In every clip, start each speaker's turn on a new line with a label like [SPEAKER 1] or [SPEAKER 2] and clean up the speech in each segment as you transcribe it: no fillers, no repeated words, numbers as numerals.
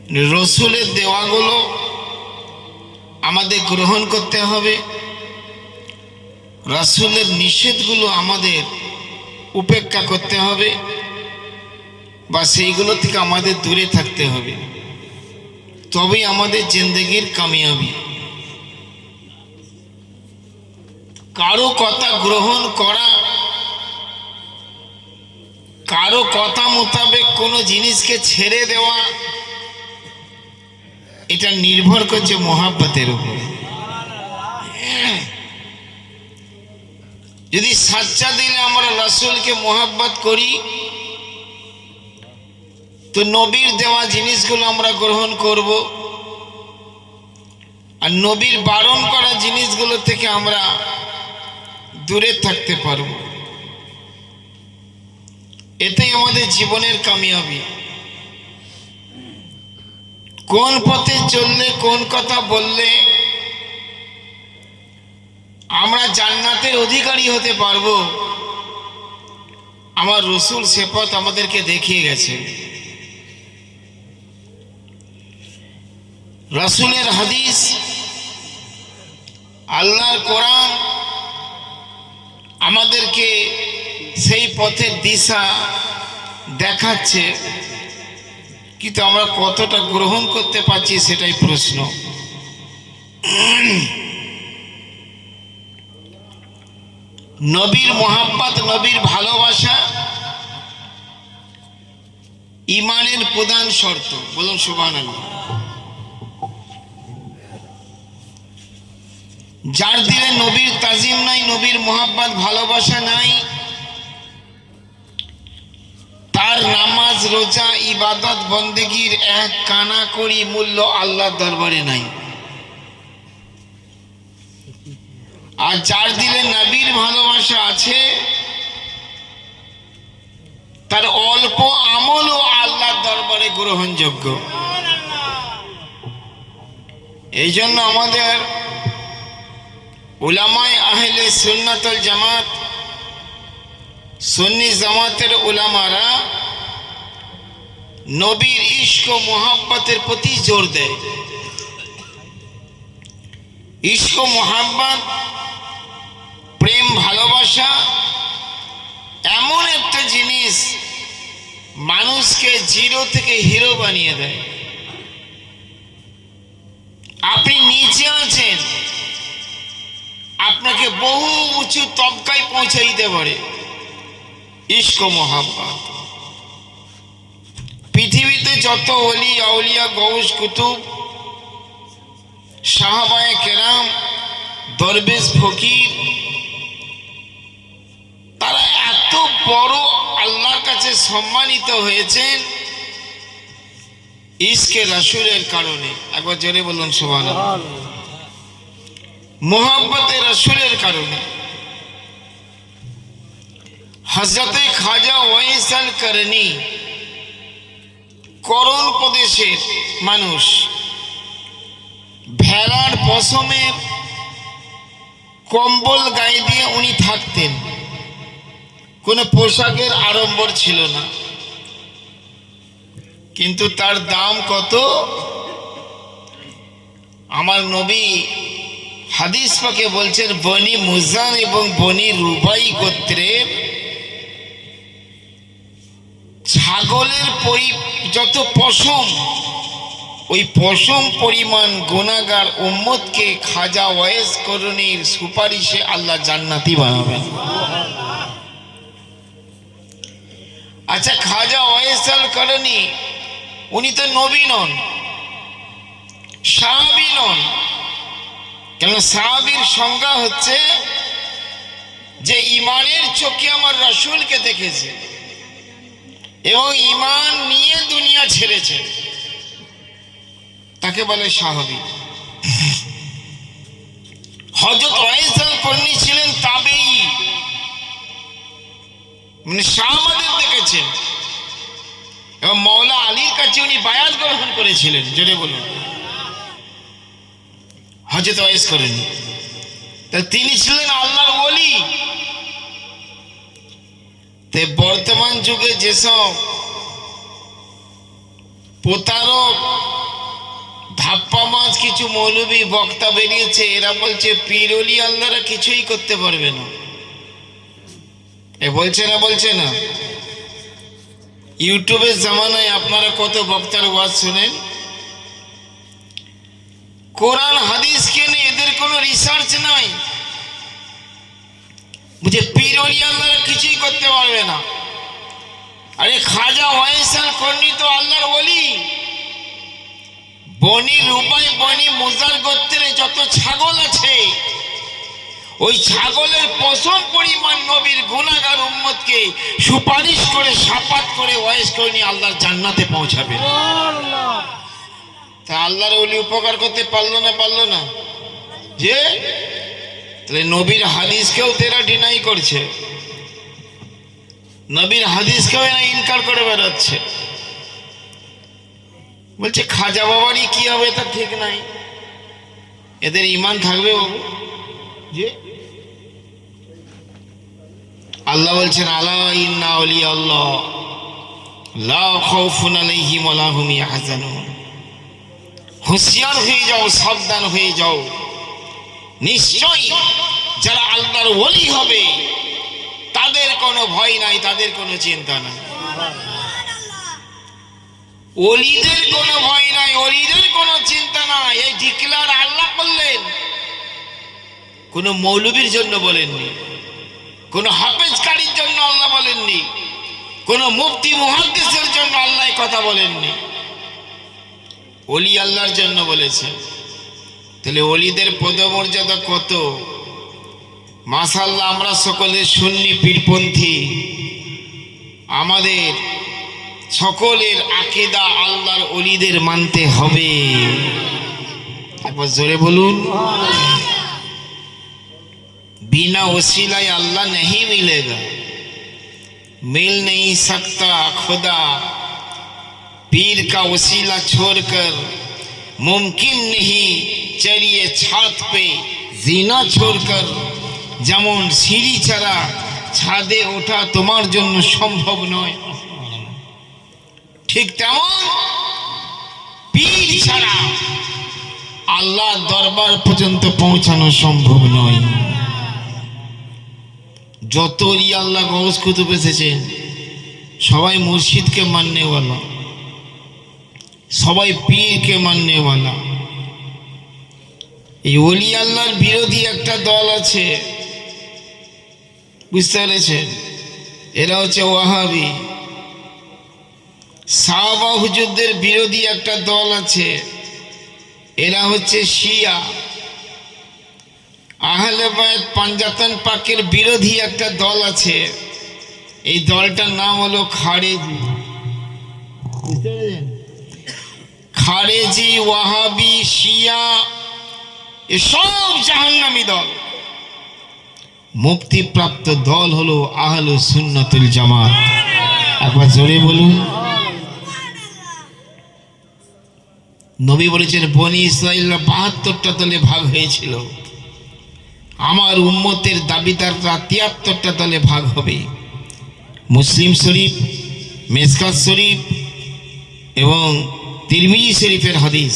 [SPEAKER 1] রসুলের দেওয়াগুলো আমাদের গ্রহণ করতে হবে, রাসূলের নিষেধগুলো আমাদের উপেক্ষা করতে হবে বা সেইগুলো থেকে আমাদের দূরে থাকতে হবে, তবেই আমাদের জিন্দেগির কামিয়াবি। কারো কথা গ্রহণ করা, কারো কথা মোতাবেক কোনো জিনিসকে ছেড়ে দেওয়া, এটা নির্ভর করছে মহাব্বতের উপর। যদি সাচ্চা দিলে আমরা রাসূলকে মহাব্বত করি তো নবীর দেওয়া জিনিসগুলো আমরা গ্রহণ করব, আর নবীর বারণ করা জিনিসগুলো থেকে আমরা দূরে থাকতে পারব। এটাই আমাদের জীবনের কামিয়াবি। কোন পথে চললে, কোন কথা বললে আমরা জান্নাতের অধিকারী হতে পারবো, আমার রসুল সে পথ আমাদেরকে দেখিয়ে গেছে। রাসূলের হাদিস, আল্লাহর কোরআন আমাদেরকে সেই পথের দিশা দেখাচ্ছে, কিন্তু আমরা কতটা গ্রহণ করতে পারছি সেটাই প্রশ্ন। নবীর মোহাব্বত, নবীর ভালোবাসা ঈমানের প্রধান শর্ত। বলুন সুবহানাল্লাহ। যার দিলে নবীর তাজিম নাই, নবীর মোহাব্বত ভালোবাসা নাই, তার নামাজ, রোজা, ইবাদত, বন্দেগীর এক কানা করি মূল্য আল্লাহর দরবারে নাই। আর যার দিলে নবীর ভালোবাসা আছে, তার অল্প আমলও আল্লাহর দরবারে গ্রহণযোগ্য। এই জন্য আমাদের উলামায়ে আহলে সুন্নাত ওয়াল জামাত, সুন্নি জামাতের উলামারা নবীর ইশক ও মোহাব্বতের প্রতি জোর দেয়। ইশক ও মোহাব্বত, প্রেম ভালোবাসা এমন একটা জিনিস মানুষকে জিরো থেকে হিরো বানিয়ে দেয়। আপনি নিচে আছেন, আপনাকে বহু উঁচু তবকায় পৌঁছে দিতে পারে ইশক ও মোহাব্বত। পৃথিবীতে যত ওলি আউলিয়া, গৌস, কুতুব, সাহাবায়ে কেরাম, দরবেশ, ফকির, তারা এত বড় আল্লাহর কাছে সম্মানিত হয়েছেন ইশকে রাসূলের কারণে। একবার জোরে বলুন সুবহানাল্লাহ। মোহাব্বতে রাসূলের কারণে। হযরতে খাজা ওয়াইস আল করনী করণ প্রদেশের মানুষ। ভেড়ার পশমের কম্বল গায়ে দিয়ে উনি থাকতেন, কোনো পোশাকের আড়ম্বর ছিল না, কিন্তু তার দাম কত! আমার নবী হাদিস পাকে বলছেন, বনি মুজান এবং বনি রুবাই গোত্রের ছাগলের যত পশম, ওই পশম পরিমাণ গুনাহগার উম্মতকে খাজা ওয়াইস করণীর সুপারিশে আল্লাহ জান্নাতি বানাবেন। আচ্ছা, খাজা ওয়াইস আল করণী উনি তো নবী নন, সাহাবী নন। কেন? সাহাবীর সংজ্ঞা হচ্ছে যে ঈমানের চোখে আমার রাসূলকে দেখেছে এবং ঈমান নিয়ে দুনিয়া ছেড়েছে, তাকে বলে সাহাবী। হযরত ওয়াইস আল করণী ছিলেন তাবেঈ, মানে সাহাবাদের দেখেছেন এবং মওলা আলীর কাছে উনি বায়াত গ্রহণ করেছিলেন। জোরে বলুন। হযরত ওয়াইস করণী, তাহলে তিনি ছিলেন আল্লাহর ওলি। তে বর্তমান যুগে যেসব প্রতারক ধাপ্পা মাছ কিছু মৌলবী বক্তা বেরিয়েছে, এরা বলছে পীর ওলি আল্লাহরা কিছুই করতে পারবে না। এ বলছে না, বলছে না? ইউটিউবের জামানায় আপনারা কত বক্তার ওয়াজ শুনেন, কোরআন হাদিসকে নিয়ে এদের কোনো রিসার্চ নাই। বুঝে পীর ওলি আল্লাহরা কিছুই করতে পারবে না। আরে খাজা ওয়াইসাল করনি তো আল্লাহর ওলি। বনি রুবাই বনি মুজার গোত্রে যত ছাগল আছে, ওই ছাগলের পশম পরিমাণ নবীর গুনাহগার উম্মতকে সুপারিশ করে শাফাত করে ওয়াইস করনি আল্লাহর জান্নাতে পৌঁছাবে। তা আল্লাহর ওলি উপকার করতে পারলো না, পারলো না? যে তাহলে নবীর হাদিসকেও তেরা ডিনাই করছে, নবীর হাদিসকেও এরা ইনকার করে বেড়াচ্ছে। বলছে খাজা বাবারই কি হবে তা ঠিক নাই। এদের ঈমান থাকবে বাবু? যে আল্লাহ বলছেন আলা ইন্না আউলিয়া আল্লাহ লা খাউফুন আলাইহিম ওয়া লা হুম ইয়াহজানুন। হুঁশিয়ার হয়ে যাও, সাবধান হয়ে যাও, নিশ্চয়ই যারা আল্লাহর ওলি হবে তাদের কোনো ভয় নাই, তাদের কোনো চিন্তা নাই। ওলিদের কোনো ভয় নাই, ওলিদের কোনো চিন্তা নাই। এই ডিক্লার আল্লাহ করলেন, কোনো মৌলবীর জন্য বলেননি, কোনো হাফেজকারীর জন্য আল্লাহ বলেননি, কোনো মুফতি মুহাদ্দিসের জন্য আল্লাহ কথা বলেননি, ওলি আল্লাহর জন্য বলেছেন। তাহলে ওলিদের পদমর্যাদা কত! মাশাআল্লাহ, আমরা সকলে সুন্নি পীরপন্থী, আমাদের সকলের আকীদা আল্লাহর ওলিদের মানতে হবে। একবার জোরে বলুন, बिना वसीलाए अल्लाह नहीं मिलेगा, मिल नहीं सकता खुदा, पीर का वसीला छोड़कर मुमकिन नहीं, चलिए छत पे जीना छोड़कर, যেমন সিঁড়ি ছাড়া ছাদে ওঠা তোমার জন্য সম্ভব নয়, ঠিক তেমন পীর ছাড়া আল্লাহর দরবার পর্যন্ত পৌঁছানো সম্ভব নয়। যত ওলি আল্লাহ গৌস কুতুব এসেছেন সবাই মুর্শিদকে মাননেওয়ালা, সবাই পীরকে মাননেওয়ালা। এই ওলি আল্লাহর বিরোধী একটা দল আছে, বুঝতে পেরেছেন? এরা হচ্ছে ওয়াহাবি। সাহাবা হুজুরদের বিরোধী একটা দল আছে, এরা হচ্ছে শিয়া। আহলে বায়ত পাঞ্জাতন পাকের বিরোধী একটা দল আছে, এই দলটার নাম হলো খারেজি। খারেজি, ওয়াহাবি, শিয়া এসব জাহান্নামী দল। মুক্তিপ্রাপ্ত দল হলো আহলুস সুন্নাতুল জামাত। একবার জোরে বলুন। নবী বলেছেন বনি ইসরাঈলরা ৭২টা দলে ভাগ হয়েছিল, আমার উম্মতের দাবিদাররা ৭৩টা দলে ভাগ হবে। মুসলিম শরীফ, মেশকাত শরীফ এবং তিরমিজি শরীফের হাদিস।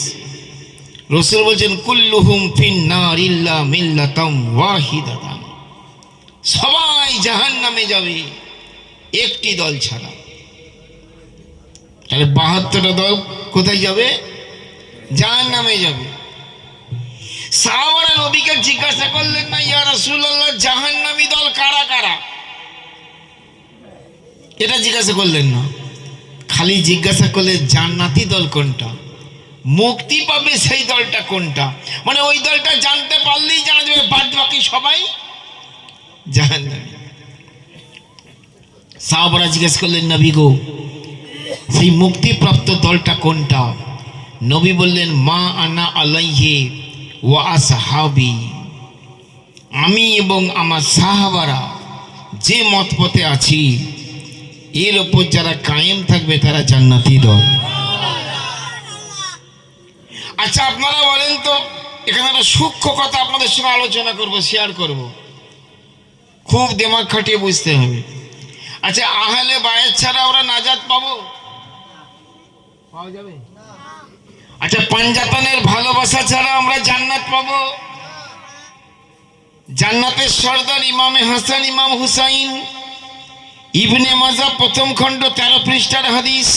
[SPEAKER 1] রাসূল বলেছেন কুল্লুহুম ফিন্নার ইল্লা মিল্লাতাম ওয়াহিদাতান, সবাই জাহান্নামে যাবে একটি দল ছাড়া। তাহলে ৭২টা দল কোথায় যাবে? জাহান্নামে যাবে। সাহাবারা নবীকে জিজ্ঞাসা করলেন না, ইয়া রাসূলুল্লাহ জাহান্নামী দল কারা কারা? এটা জিজ্ঞাসা করলেন না, খালি জিজ্ঞাসা করলেন জান্নাতি দল কোনটা, মুক্তি পাবে সেই দলটা কোনটা। মানে ওই দলটা জানতে পারলেই জানা যাবে বাদ বাকি সবাই জাহান্নামী। সাহাবারা জিজ্ঞেস করলেন নবী গো সেই মুক্তিপ্রাপ্ত দলটা কোনটা? নবী বললেন মা আনা আলাইহি ওয়া আসহাবি, আমি এবং আমার সাহাবারা যে মত পথে আছি এর উপর যারা কায়েম থাকবে তারা জান্নাতি দল। আচ্ছা আপনারা বলেন তো, এখানে একটা সূক্ষ্ম কথা আপনাদের সঙ্গে আলোচনা করব, শেয়ার করব, খুব দিমাগ খাটিয়ে বুঝতে হবে। আচ্ছা আহলে বায়াত ছাড়া আমরা নাজাত পাবো? পাওয়া যাবে? আচ্ছা, পাঞ্জাতনের ভালোবাসা ছাড়া আমরা জান্নাত পাবো? জান্নাতের সর্দার ইমামে হাসান ইমাম হুসাইন, ইবনে মাজা প্রথম খণ্ড 13 পৃষ্ঠার হাদিস।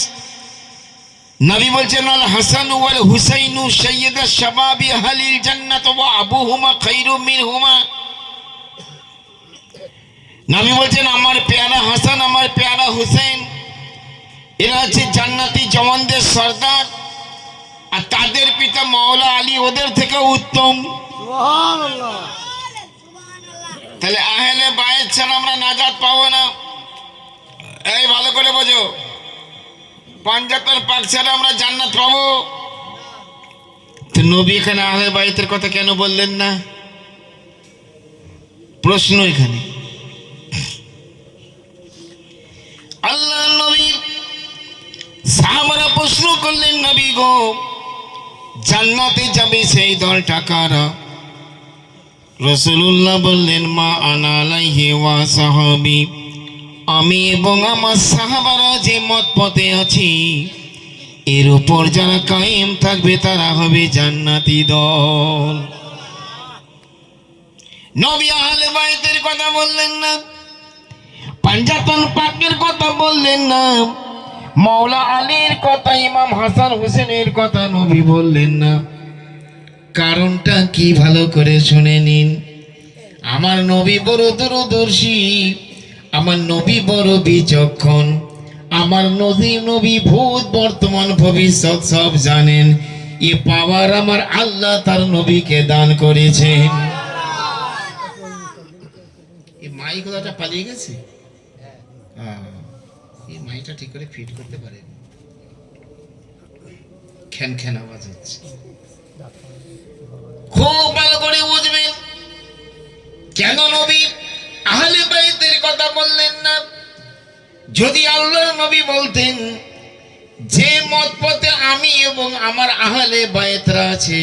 [SPEAKER 1] নবী বলছেন, আল হাসান ওয়াল হুসাইনু সাইয়্যিদা শাবাবি আহলিল জান্নাত ওয়া আবুহুমা খায়রুম মিনহুমা। নবী বলছেন, আমার পেয়ারা হাসান, আমার পেয়ারা হুসেন, এরা হচ্ছে জান্নাতি জওয়ানদের সর্দার, আর তাদের পিতা মাওলা আলী ওদের থেকে উত্তম। সুবহানাল্লাহ। তাহলে আহলে বায়েত ছাড়া আমরা নাজাত পাবো না। এই ভালো করে বোঝো, পাঞ্জাতন পাক ছাড়া আমরা জান্নাত পাবো? তো নবী এখানে আহলে বায়েতের কথা কেন বললেন না? প্রশ্ন এখানে। আল্লাহ নবী সাহাবারা প্রশ্ন করলেন, নবী গো, জান্নাতে যাবে সেই দলটা কারা? রাসূলুল্লাহ বললেন, মা আনা আলাইহি ওয়া সাহাবী, আমি এবং আমার সাহাবারা যে মত পথে আছি এর উপর যারা কায়েম থাকবে তারা হবে জান্নাতি দল। নবী আহলে বায়েতের কথা বললেন না, পাঞ্জাতন পাকের কথা বললেন না, মাওলা আলীর কথা, ইমাম হাসান হুসেনের কথা নবী বললেন না। কারণটা কি ভালো করে শুনে নিন। আমার নবী বড় দূরদর্শী, আমার নবী বড় বিচক্ষণ, আমার নবী ভূত বর্তমান ভবিষ্যৎ সব জানেন। এ পাওয়ার আমার আল্লাহ তার নবীকে দান করেছেন। এই মাইক কথাটা পালিয়ে গেছে, এই মাইকটা ঠিক করে ফিট করতে পারেন, খ্যান খ্যান আওয়াজ হচ্ছে। খুব ভালো করে বুঝবেন কেন নবী আহলে বাইতের কথা বললেন না। যদি আল্লাহর নবী বলতেন যে মত পথে আমি এবং আমার আহলে বাইতরা আছে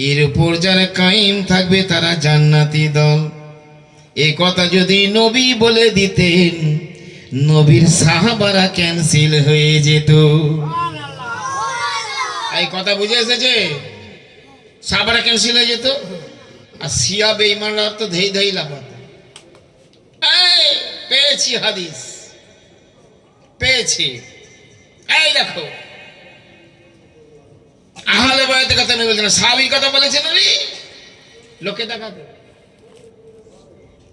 [SPEAKER 1] এর উপর যারা কায়েম থাকবে তারা জান্নাতি দল, এই কথা যদি নবী বলে দিতেন নবীর সাহাবারা ক্যান্সেল হয়ে যেত। এই কথা বুঝে এসেছে? সাহাবারা ক্যান্সেল হয়ে যেত, আর শিয়া বেঈমানরা তো ধেই ধেই লাফাত। পেয়েছি হাদিস, পেয়েছি। এই দেখো, আহলে বায়াতের কথা নবী বলছেন, সাহাবীর কথা বলেছেন নবী, লোকে দেখাতো।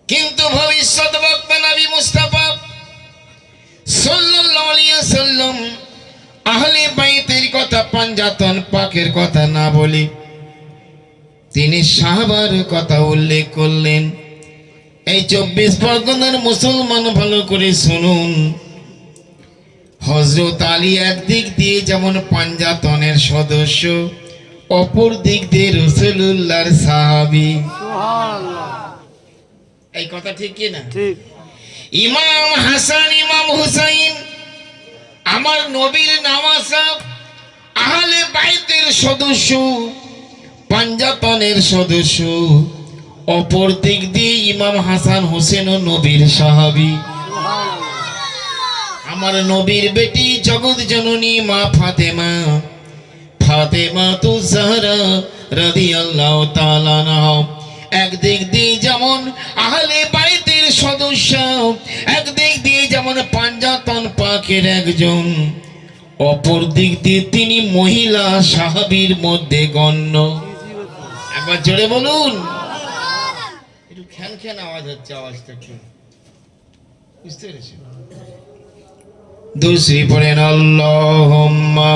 [SPEAKER 1] কিন্তু ভবিষ্যৎ বক্তা নবী মুস্তাফা সাল্লাল্লাহু আলাইহি ওয়াসাল্লাম আহলে বাইতের কথা, পাঞ্জাতন পাকের কথা না বলে তিনি সাহাবার কথা উল্লেখ করলেন। এই 24 পরগনার মুসলমান ভালো করে শুনুন, হযরত আলী একদিক দিয়ে যেমন পাঞ্জাতনের সদস্য, অপর দিক দিয়ে রাসূলুল্লাহর সাহাবী। সুবহানাল্লাহ। এই কথা ঠিক কি না? ঠিক। ইমাম হাসান ইমাম হুসাইন আমার নবীর নামাসা, আহলে বাইতের সদস্য, পাঞ্জাতনের সদস্য, অপর দিক দিয়ে ইমাম হাসান হোসেন ও নবীর সাহাবী। আমার নবীর বেটি জগৎ জননী মা ফাতেমা, ফাতেমা তু জাহরা রাদিয়াল্লাহু তাআলা আনহা একদিক দিয়ে যেমন আহলে বাইতের সদস্য, একদিক দিয়ে যেমন পাঞ্জাতন পাকের একজন, অপর দিক দিয়ে তিনি মহিলা সাহাবীর মধ্যে গণ্য। একবার জোরে বলুন। একটু খ্যান খ্যান আওয়াজ হচ্ছে, আওয়াজটা একটু বুঝতে পেরেছেন? দুসরি পড়েন, আল্লাহুম্মা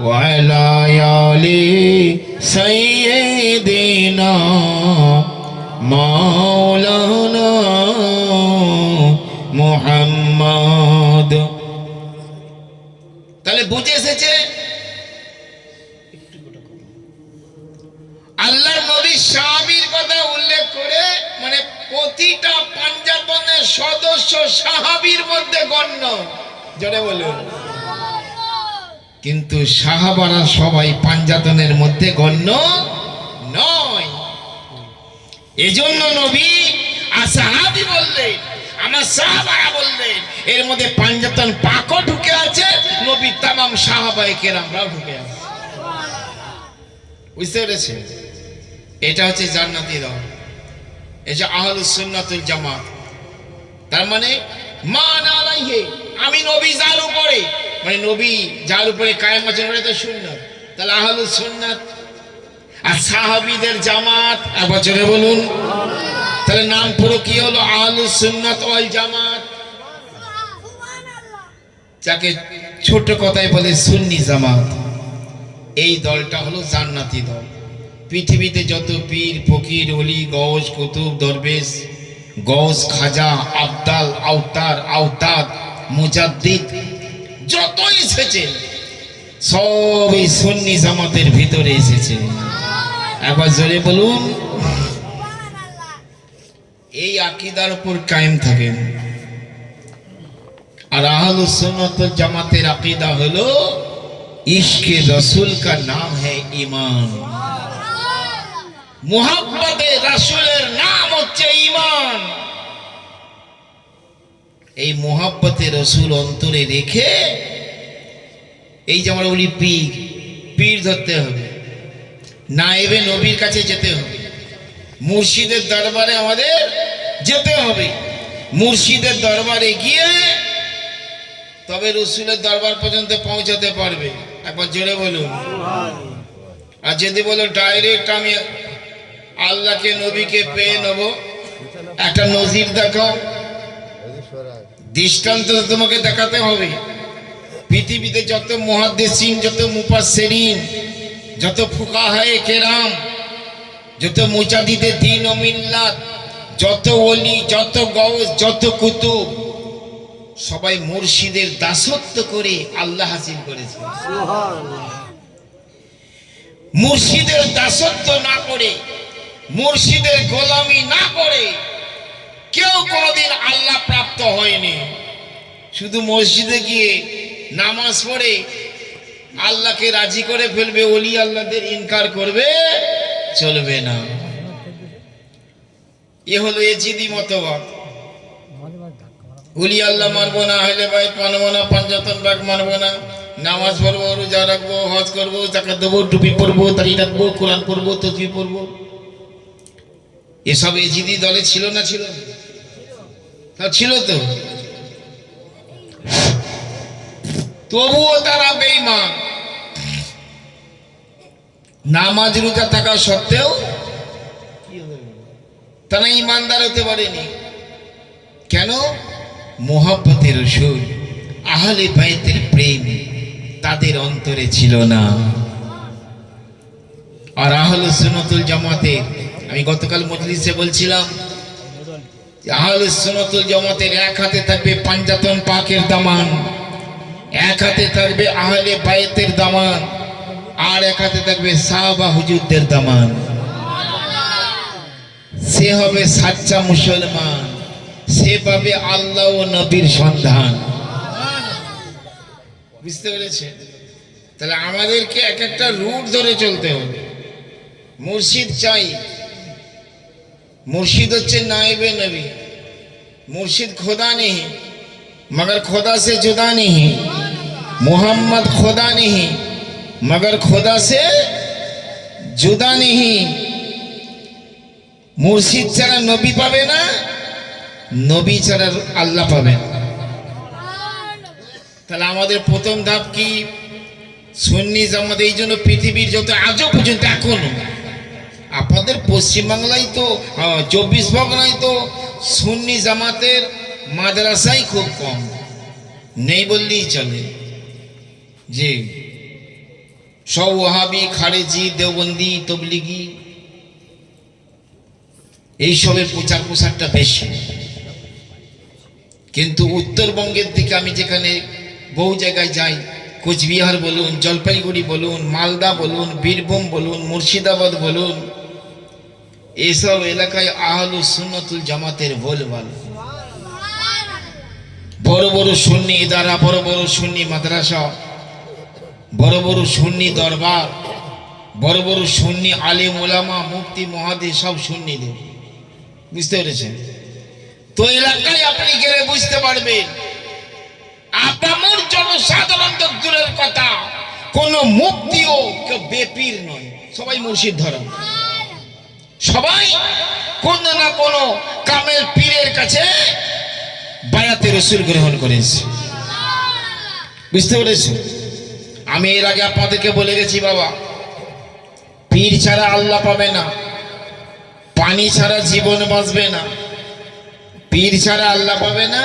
[SPEAKER 1] ওয়ালা আলি সাইয়্যিদিনা মাওলানা মুহাম্মদ। তাহলে বুঝে এসেছে আল্লাহর নবী সাহাবীর কথা উল্লেখ করে, মানে প্রতিটা পাঞ্জাতনের সদস্য সাহাবীর মধ্যে গণ্য। জোরে বলুন। কিন্তু সাহাবারা সবাই পাঞ্জাতনের মধ্যে গণ্য নয়। এজন্য নবী আর সাহাবী বললেন, আমার সাহাবারা বললেন, এর মধ্যে পাঞ্জাতন পাকও ঢুকে আছে, নবী তামাম সাহাবায়ে কেরামরাও ঢুকে আছে। বুঝতে পেরেছেন? এটা হচ্ছে জান্নাতি দল, এটা আহলুস সুন্নাতুল জামাত। তার মানে মান আলাইহি, আমি নবী যার উপরে, মানে নবী যার উপরে কায়েম আছেন ওটা তো সুন্নাত, তাহলে আহলুস সুন্নাত। আর সাহাবীদের জামাত, একবার জোরে বলুন। তাহলে নাম পুরো কি হলো? আহলুস সুন্নাত ওয়াল জামাত, যাকে ছোট কথায় বলে সুন্নি জামাত। এই দলটা হলো জান্নাতি দল। পৃথিবীতে যত পীর ফকির ওলি গওস কুতুব দরবেশ গওস খাজা আবদাল আওতার আওতাদ মুজাদ্দিদ যত এসেছে সব এই সুন্নি জামাতের ভিতরে এসেছে। একবার জোরে বলুন। এই আকীদার উপর কায়েম থাকেন। আর আহলুস সুন্নাত ওয়াল জামাতের আকীদা হলো इश्क़ रसूल का नाम है ईमान। मुहब्बत रसूलेर नाम হচ্ছে ঈমান। এই মুহাব্বতে রসুল অন্তরে রেখে, এই যে আমরা বলি পীর, পীর ধরতে হবে, নায়েবে নবীর কাছে যেতে হবে, মুর্শিদের দরবারে আমাদের যেতে হবে। মুর্শিদের দরবারে গিয়ে তবে রসুলের দরবার পর্যন্ত পৌঁছাতে পারবে। একবার জোরে বলুন। আর যদি বলো ডাইরেক্ট আমি আল্লাহকে নবীকে পেয়ে নেব, একটা নজির দেখাও, দৃষ্টান্ত তোমাকে দেখাতে হবে। পৃথিবীতে যত মুহাদ্দিসিন, যত মুফাসসিরিন, যত ফুকাহায়ে কেরাম, যত মুজাদ্দিদে দ্বীন ও মিল্লাত, যত ওলি, যত গওস, যত কুতুব, সবাই মুর্শিদের দাসত্ব করে আল্লাহ হাসিল করেছে। মুর্শিদের দাসত্ব না করে, মুর্শিদের গোলামি না করে কেউ কোনোদিন আল্লাহ প্রাপ্ত হয়নি। শুধু মসজিদে গিয়ে নামাজ পড়ে আল্লাহকে রাজি করে ফেলবে, ওলি আল্লাহদের ইনকার করবে, চলবে না। এ হলো এজিদি মতবাদ। ওলি আল্লাহ মানবো না, হলে ভাই মানবো না, পাঞ্জাতন বাগ মানবো না, নামাজ পড়বো, রোজা রাখবো, হজ করবো, যাকাত দেবো, টুপি পরবো, দাড়ি রাখবো, কোরআন পড়বো, তাসবিহ পড়বো। এসব এজিদি দলে ছিল না? ছিল তা ছিল তো, তবুও তারা বেঈমান। নামাজ রোজা থাকা সত্ত্বেও তারা ইমানদার হতে পারেনি। কেন? মুহাব্বতের রসূল, আহলে বাইতের প্রেম তাদের অন্তরে ছিল না। আর আহলুস সুন্নাতুল জামাতের, আমি গতকাল মজলিসে বলছিলাম, আহলুস সুন্নাতুল জামাতের এক হাতে থাকবে পাঞ্জাতন পাকের দামান, এক হাতে থাকবে আহলে বাইতের দামান, আর এক হাতে থাকবে সাহাবা হুজুরদের দামান। সে হবে সাচ্চা মুসলমান, সে পাবে আল্লাহ ও নবীর সন্ধান। বুঝতে পেরেছেন? তাহলে আমাদেরকে এক একটা রুট ধরে চলতে হবে। মুর্শিদ চাই। मुर्शिद হচ্ছে नायब नबी। मुर्शिद खुदा नहीं मगर खुदा से जुदा नहीं, मोहम्मद खुदा नहीं मगर खुदा से जुदा नहीं। मुर्शिद ছাড়া নবী পাবে না, নবী ছাড়া আল্লাহ পাবে না। তাহলে আমাদের প্রথম ধাপ কি? সুন্নি জামাত। এই জন্য পৃথিবীর যত আজও পর্যন্ত এখনো আপনাদের পশ্চিমবাংলায় তো 24 পরগনায় তো সুন্নি জামাতের মাদ্রাসাই খুব কম, নেই বললেই চলে। জি, সব ওয়াহাবি, খারেজি, দেওবন্দি, তবলিগি এইসবের প্রচার প্রসারটা বেশি। কিন্তু উত্তরবঙ্গের দিকে আমি যেখানে বহু জায়গায় যাই, কোচবিহার বলুন, জলপাইগুড়ি বলুন, মালদা বলুন, বীরভূম বলুন, মুর্শিদাবাদ বলুন, এইসব এলাকায় আহলুস সুন্নাতুল জামাতের বলবাল। বড় বড় সুন্নি ইদারা, বড় বড় সুন্নি মাদ্রাসা, বড় বড় সুন্নি দরবার, বড় বড় সুন্নি আলেম ওলামা, মুফতি, মুহাদ্দিস সব সুন্নিদের। বুঝতে পেরেছেন? তো এলাকায় আপনি গেলে বুঝতে পারবেন, আপামর জনসাধারণ তো দূরের কথা, কোন মুক্তিও কেউ বেপীর নয়, সবাই মুর্শিদ ধরা, সবাই কোন না কোন কামেল পীরের কাছে বায়াতে রসুল গ্রহণ করেছে। বুঝতে পেরেছি? আমি এর আগে আপনাদেরকে বলে গেছি, বাবা পীর ছাড়া আল্লাহ পাবে না, পানি ছাড়া জীবন বাঁচবে না। পীর ছাড়া আল্লাহ পাবে না,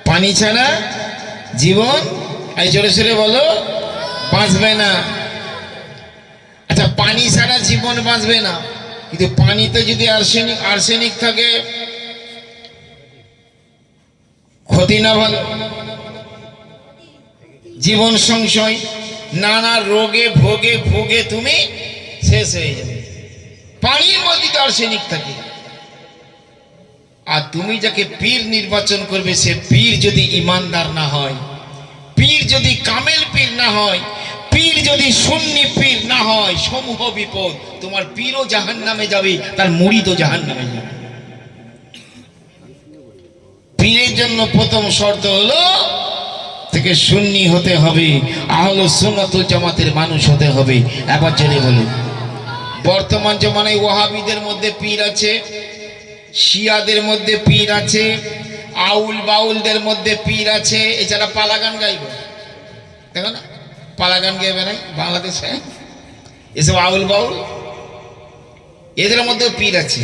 [SPEAKER 1] পানি ছাড়া জীবন, এই জোরে সোরে বলো, বাঁচবে না। আচ্ছা, পানি ছাড়া জীবন বাঁচবে না, কিন্তু পানিতে যদি আর্সেনিক থাকে ক্ষতি না ভালো? জীবন সংশয়, নানা রোগে ভোগে ভোগে তুমি শেষ হয়ে যাবে। পানির মধ্যে তো আর্সেনিক থাকে। আর তুমি যাকে পীর নির্বাচন করবে, সে পীর যদি ইমানদার না হয়, পীর যদি কামেল পীর না হয়, পীর যদি সুন্নি পীর না হয়, সমূহ বিপদ। তোমার পীরও জাহান্নামে যাবে, তার মুরিদও জাহান্নামে যাবে। পীরের জন্য প্রথম শর্ত হলো থেকে সুন্নি হতে হবে, আহলে সুন্নাত ওয়াল জামাতের মানুষ হতে হবে। একবার জেনে বলুন, বর্তমান জমানায় ওয়াহাবিদের মধ্যে পীর আছে, শিয়াদের মধ্যে পীর আছে, আউল বাউলদের মধ্যে পীর আছে। এছাড়া পালা গান গাইব, দেখো না, পালা গান গেয়ে বেড়াই বাংলাদেশে, এসব আউল বাউল, এদের মধ্যে পীর আছে।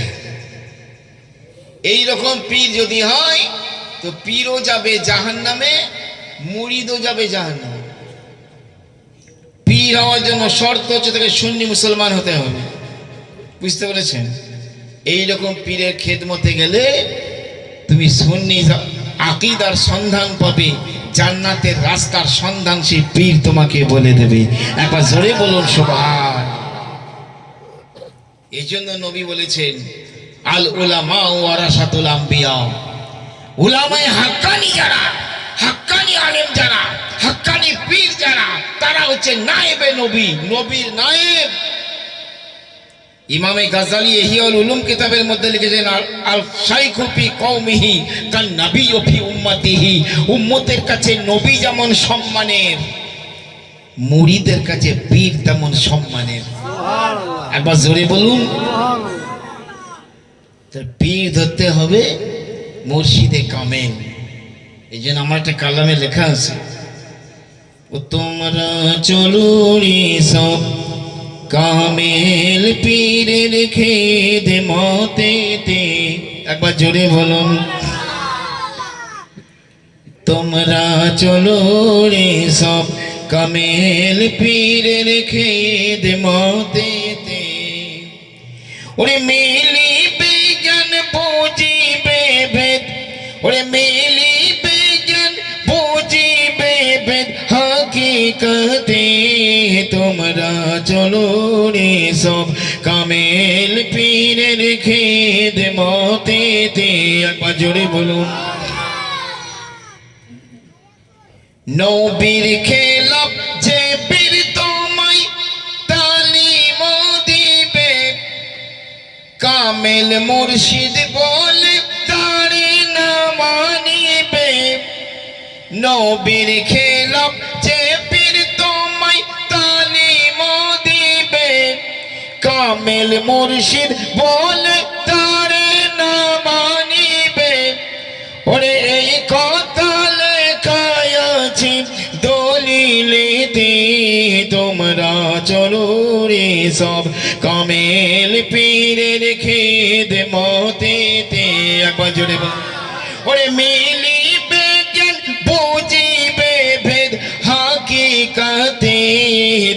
[SPEAKER 1] এই রকম পীর যদি হয়, তো পীরও যাবে জাহান্নামে, মুরিদও যাবে জাহান্নামে। পীর হওয়ার জন্য শর্ত হচ্ছে তাকে সুন্নি মুসলমান হতে হবে। বুঝতে পেরেছেন? এইরকম পীরের খেদমতে গেলে তুমি সুন্নি আকীদার সন্ধান পাবে, জান্নাতের রাস্তার সন্ধান সেই পীর তোমাকে বলে দেবে। একবার জোরে বলুন সুবহান। এই জন্য নবী বলেছেন, আল উলামা ওয়ারাসাতুল আম্বিয়া, উলামায়ে হাক্কানি যারা, হাক্কানি আলেম যারা, হাক্কানি পীর যারা, তারা হচ্ছে নায়েবে নবী, নবীর নায়েব। ইমামে গাজ্জালি ইহইয়াউল উলুম কিতাবের মধ্যে লিখেছেন, আল শাইখু ফি কওমিহি কান নাবিয়্যু ফি উম্মতিহি। উম্মতের কাছে নবী যেমন সম্মানের, মুরিদের কাছে পীর তেমন সম্মানের। সুবহানাল্লাহ, একবার জোরে বলুন। পীর ধরতে হবে মুর্শিদে কামেল। এই জন্য আমার একটা কালামে লেখা আছে, ও তোমরা চলো রে সব কামেল পীরের খেদমতেতে। একবার জোরে বলুন, তোমরা চলো রে সব কামেল পীরের খেদমতেতে। ওরে মিলিবে জ্ঞান বুঝিবে ভেদ, ওরে মিলিবে জ্ঞান বুঝিবে ভেদ হাকিকতে। তোমরা চলো রে সব কামেল পীরের খেদমতেতে। একবার জোরে বলুন, নবীর খেলাফ যে পীর তোমায় তালিম দিবে, কামেল মুর্শিদ বলে তারে না মানিবে। নবীর খেলাফ যে পীর তোমায় তালিম দিবে, কামেল মুর্শিদ বলে তারে না মানিবে। ওরে এই কথা লেখা আছে দলিলেতে। তোমরা চলো রে সব কামেল পীরের খেদমতেতে। একবার জোরে বল, ওরে মিলিবে জ্ঞান বুঝিবে ভেদ হাকিকতে।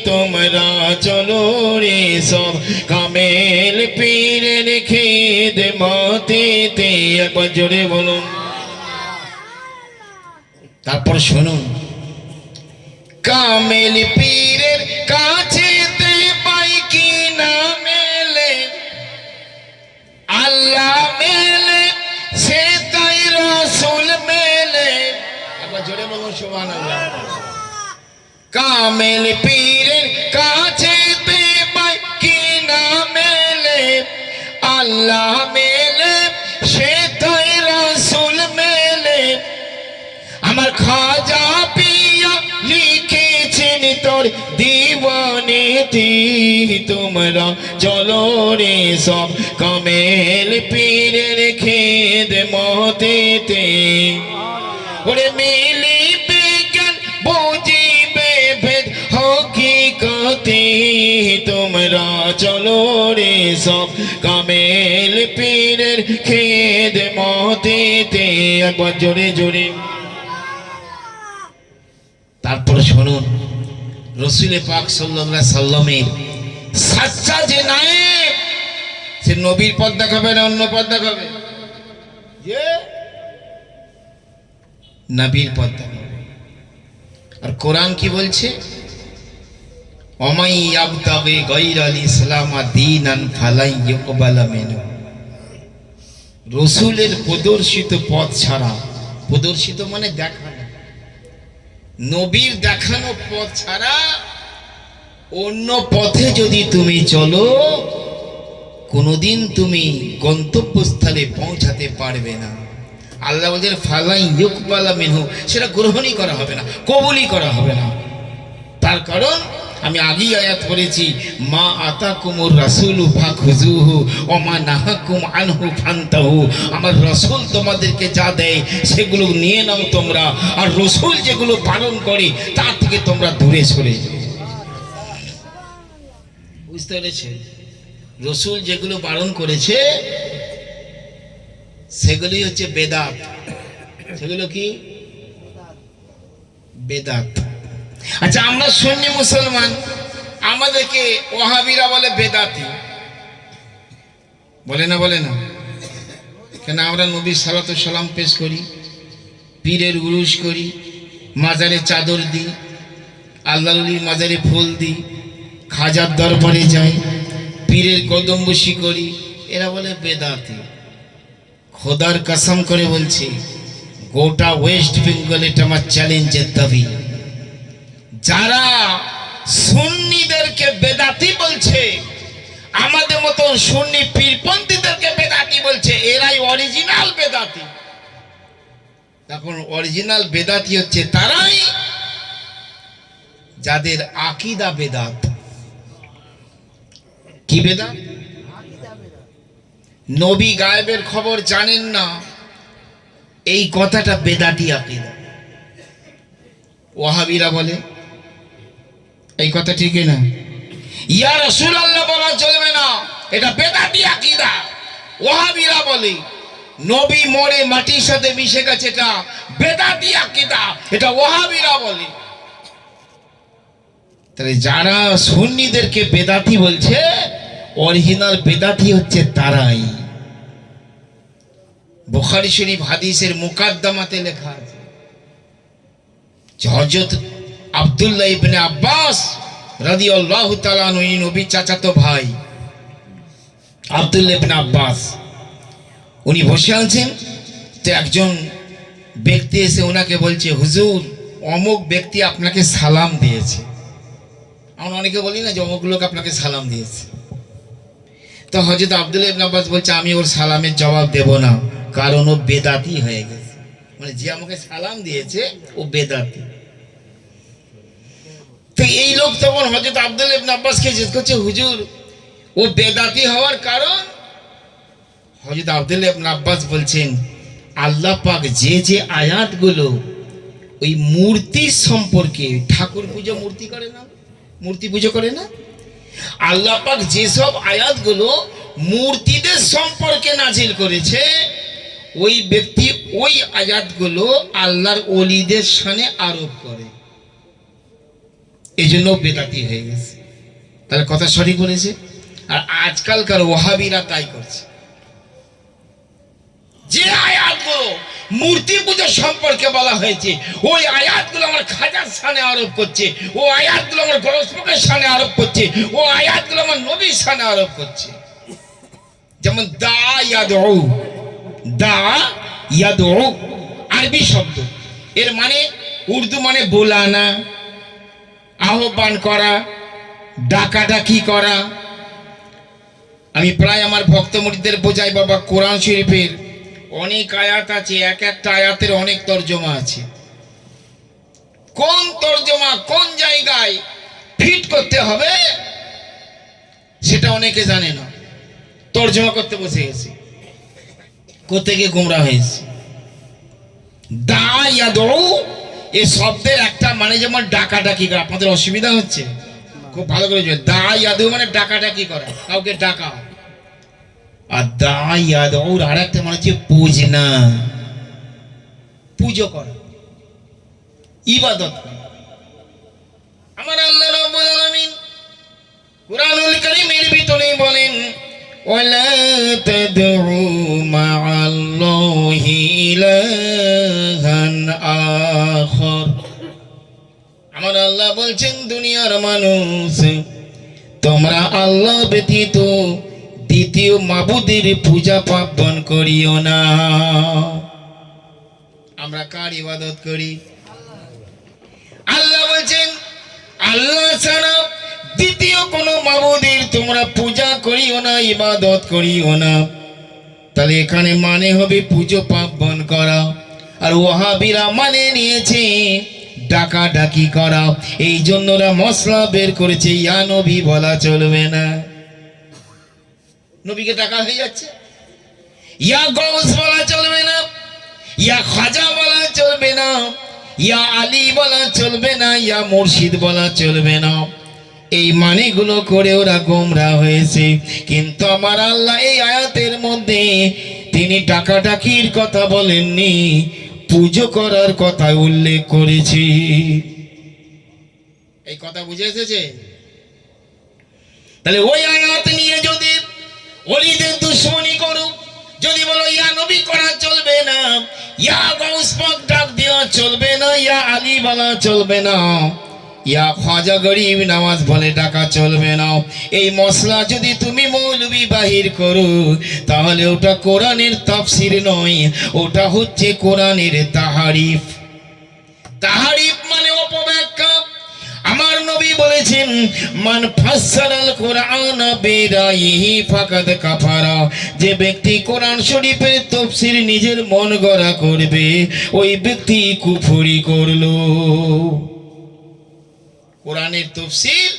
[SPEAKER 1] তোমরা চলো রে সব কামেল পীরের খেদমতেতে। একবার জোরে বলুন। তারপর শুনুন, কামেল পীরের কাছে পাই কি না মেলে, আল্লাহ মেলে সে তাই রাসূল মেলে। একবার জোরে বলুন সুবহানাল্লাহ। কামেল পীরের কাছে পাই কি না মেলে, আল্লাহ মেলে সে তাই রাসূল আর দিওয়ানেতে তোমরা চলো রে সব কামেল পীরের খেদমতেতে। ওরে মিলিবে জ্ঞান বুঝিবে ভেদ হকিকতে তোমরা চলো রে সব কামেল পীরের খেদমতেতে। একবার জোরে জোরে। তারপর শুনুন রসুল পাক সাল্লাল্লাহু আলাইহি সাল্লামের সাচ্চা যে নায়েব, সে নবীর পথ দেখাবে না অন্য পথ দেখাবে? যে নবীর পথ দেখাবে। আর কোরআন কি বলছে? ওমাই ইয়াবতাগি গায়রাল ইসলাম দীনান ফালাই ইউকবালা মিনহু। রসুলের প্রদর্শিত পথ ছাড়া, প্রদর্শিত মানে দেখানো, নবীর দেখানো পথ ছাড়া অন্য পথে যদি তুমি চলো কোনোদিন তুমি গন্তব্যস্থলে পৌঁছাতে পারবে না। আল্লাহ বলেন ফালাই ইউকবালা মিনহু, সেটা গ্রহণই করা হবে না, কবুলই করা হবে না। তার কারণ আমি আগেই আয়াত পড়েছি, মা আতাকুমুর রাসূলু ফাখুযুহু ওয়া মা নাহাকুম আনহু ফান্তাহু। আমার রাসূল তোমাদেরকে যা দেয় সেগুলো নিয়ে নাও তোমরা, আর রাসূল যেগুলো পালন করে তার থেকে তোমরা দূরে সরে যাও। বুঝতে পেরেছেন? রাসূল যেগুলো পালন করেছে সেগুলোই হচ্ছে বেদাত। সেগুলো কি? বেদাত। আচ্ছা, আমরা সুন্নি মুসলমান, আমাদেরকে ওয়াহাবিরা বলে বেদাতি, বলে না? বলে না কেন? আমরা নবীর সালাতু সালাম পেশ করি, পীরের উরুস করি, মাজারে চাদর দিই, আল্লাহর ওলির মাজারে ফুল দিই, খাজার দরবারে যাই, পীরের কদম বসি করি। এরা বলে বেদাতি। খোদার কসম করে বলছি, গোটা ওয়েস্ট বেঙ্গল এটা আমার চ্যালেঞ্জের দাবি। যারা সুন্নিদেরকে বেদাতি বলছে, আমাদের মতো সুন্নি পীরপন্থীদেরকে বেদাতি বলছে, এরাই অরিজিনাল বেদাতি। তখন অরিজিনাল বেদাতি হচ্ছে তারাই যাদের আকীদা বেদাত। কি বেদাত? নবী গায়েবের খবর জানেন না, এই কথাটা বেদাতি আকীদা। ওয়াহাবিরা বলে এই কথা ঠিক না, ইয়া রাসূলুল্লাহ বলা চলবে না, এটা বেদাতি আকীদা। ওয়াহাবিরা বলে নবী মরে মাটির সাথে মিশে গেছে, এটা বেদাতি আকীদা, এটা ওয়াহাবিরা বলে। তাহলে যারা সুন্নিদেরকে বেদাতি বলছে, অরিজিনাল বেদাতি হচ্ছে তারাই। বুখারী শরীফ হাদিসের মুকাদ্দমাতে লেখা আছে, হযরত আব্দুল্লাহ ইবনে আব্বাস রাদিয়াল্লাহু তাআলা আনহু, নবীর চাচাতো ভাই আব্দুল্লাহ ইবনে আব্বাস, উনি বসে আছেন। তো একজন ব্যক্তি এসে ওনাকে বলছে, হুজুর অমুক ব্যক্তি আপনাকে সালাম দিয়েছে। আমরা অনেকে বলি না যে অমুক লোক আপনাকে সালাম দিয়েছে। তো হযরত আব্দুল্লাহ ইবনে আব্বাস বলছে, আমি ওর সালামের জবাব দেব না, কারণ ও বেদাতি হয়ে গেছে। মানে যে আমাকে সালাম দিয়েছে ও বেদাতি। তো এই লোক তখন হযরত আব্দুল্লাহ ইবনে আব্বাসকে জিজ্ঞেস করছে, হুজুর ও বেদাতি হওয়ার কারণ? হযরত আব্দুল্লাহ ইবনে আব্বাস বলছেন, আল্লাহ পাক যে যে আয়াতগুলো ওই মূর্তি সম্পর্কে, ঠাকুর পুজো মূর্তি করে না, মূর্তি পুজো করে না, আল্লাহ পাক যেসব আয়াতগুলো মূর্তিদের সম্পর্কে নাজিল করেছে, ওই ব্যক্তি ওই আয়াতগুলো আল্লাহর ওলিদের শানে আরোপ করে, এই জন্য বেদাতি হয়ে গেছে। তাহলে কথা সঠিক বলেছে। আর আজকালকার ওয়াহাবিরা তাই করছে, যে আয়াতগুলো মূর্তি পূজা সম্পর্কে বলা হয়েছে ওই আয়াতগুলো আমার খাজার শানে আরোপ করছে, ও আয়াতগুলো আমার গরসপকের শানে আরোপ করছে, ও আয়াতগুলো আমার নবীর শানে আরোপ করছে। যেমন দা ইয়াদউ, দা ইয়াদউ আরবি শব্দ, এর মানে উর্দু মানে বোলানা, আহ্বান করা, ডাকাডাকি করা। আমি প্রায় আমার ভক্ত মুরিদদের বোঝাই, বাবা কোরআন শরীফের অনেক আয়াত আছে, এক একটা আয়াতের অনেক তর্জমা আছে। কোন তর্জমা কোন জায়গায় ফিট করতে হবে সেটা অনেকে জানে না, তর্জমা করতে বসে গেছে, কোথা থেকে গোমরা হয়েছে। দা ইয়াদউ এই শব্দের একটা মানে যেমন ডাকাডাকি করা, আপনাদের অসুবিধা হচ্ছে খুব ভালো করে বুঝবেন। দা ইয়াদউ মানে ডাকাডাকি করা, কাউকে ডাকা। আর দা ইয়াদউর আর একটা মানে হচ্ছে পূজনা, পুজো করা, ইবাদত করা। আমার আল্লাহ রাব্বুল আলামিন কুরআনুল কারীমের ভিতরে বলেন ওয়ালা তাদউ মা'আল্লাহি ইলাহান আখার। আমার আল্লাহ বলছেন দুনিয়ার মানুষ তোমরা আল্লাহ ব্যতীত দ্বিতীয় মাবুদের পূজা পার্বণ করিও না। আমরা কার ইবাদত করি? আল্লাহ বলছেন আল্লাহ ছাড়া দ্বিতীয় কোনো মাবুদের তোমরা পূজা করিও না, ইবাদত করিও না। তাহলে এখানে মানে হবে পুজো পার্বণ করা। আর ওয়াহাবিরা মানে নিয়েছে ডাকাডাকি করা। এই জন্য ওরা মশলা বের করেছে, ইয়া নবী বলা চলবে না, নবীকে ডাকা হয়ে যাচ্ছে। ইয়া গৌস বলা চলবে না, ইয়া খাজা বলা চলবে না, ইয়া আলী বলা চলবে না, ইয়া মুর্শিদ বলা চলবে না। এই মানেগুলো করে ওরা গোমরা হয়েছে। কিন্তু আমার আল্লাহ এই আয়াতের মধ্যে তিনি ডাকাডাকির কথা বলেননি, পুজো করার কথা উল্লেখ করেছি। এই কথা বুঝে এসেছে? তাহলে ওই আয়াত নিয়ে যদি ওলিদের দুশ্মনী করুক, যদি বলো ইয়া নবী করা চলবে না, ইয়া গাউস পাক ডাক দেওয়া চলবে না, ইয়া আলী বলা চলবে না, ইয়া খাজা গরিব নামাজ বলে ডাকা চলবে না, এই মশলা যদি তুমি মৌলবি বাহির করো তাহলে ওটা কোরআনের তাফসীর নয়, ওটা হচ্ছে কোরআনের তাহারিফ। তাহারিফ মানে অপব্যাখ্যা। আমার নবী বলেছেন মান ফাসসারাল কুরআন বিরাইহি ফাকাদ কাফারা, যে ব্যক্তি কোরআন শরীফের তাফসীর নিজের মন গড়া করবে ওই ব্যক্তি কুফরি করলো। কোরআনের তাফসীর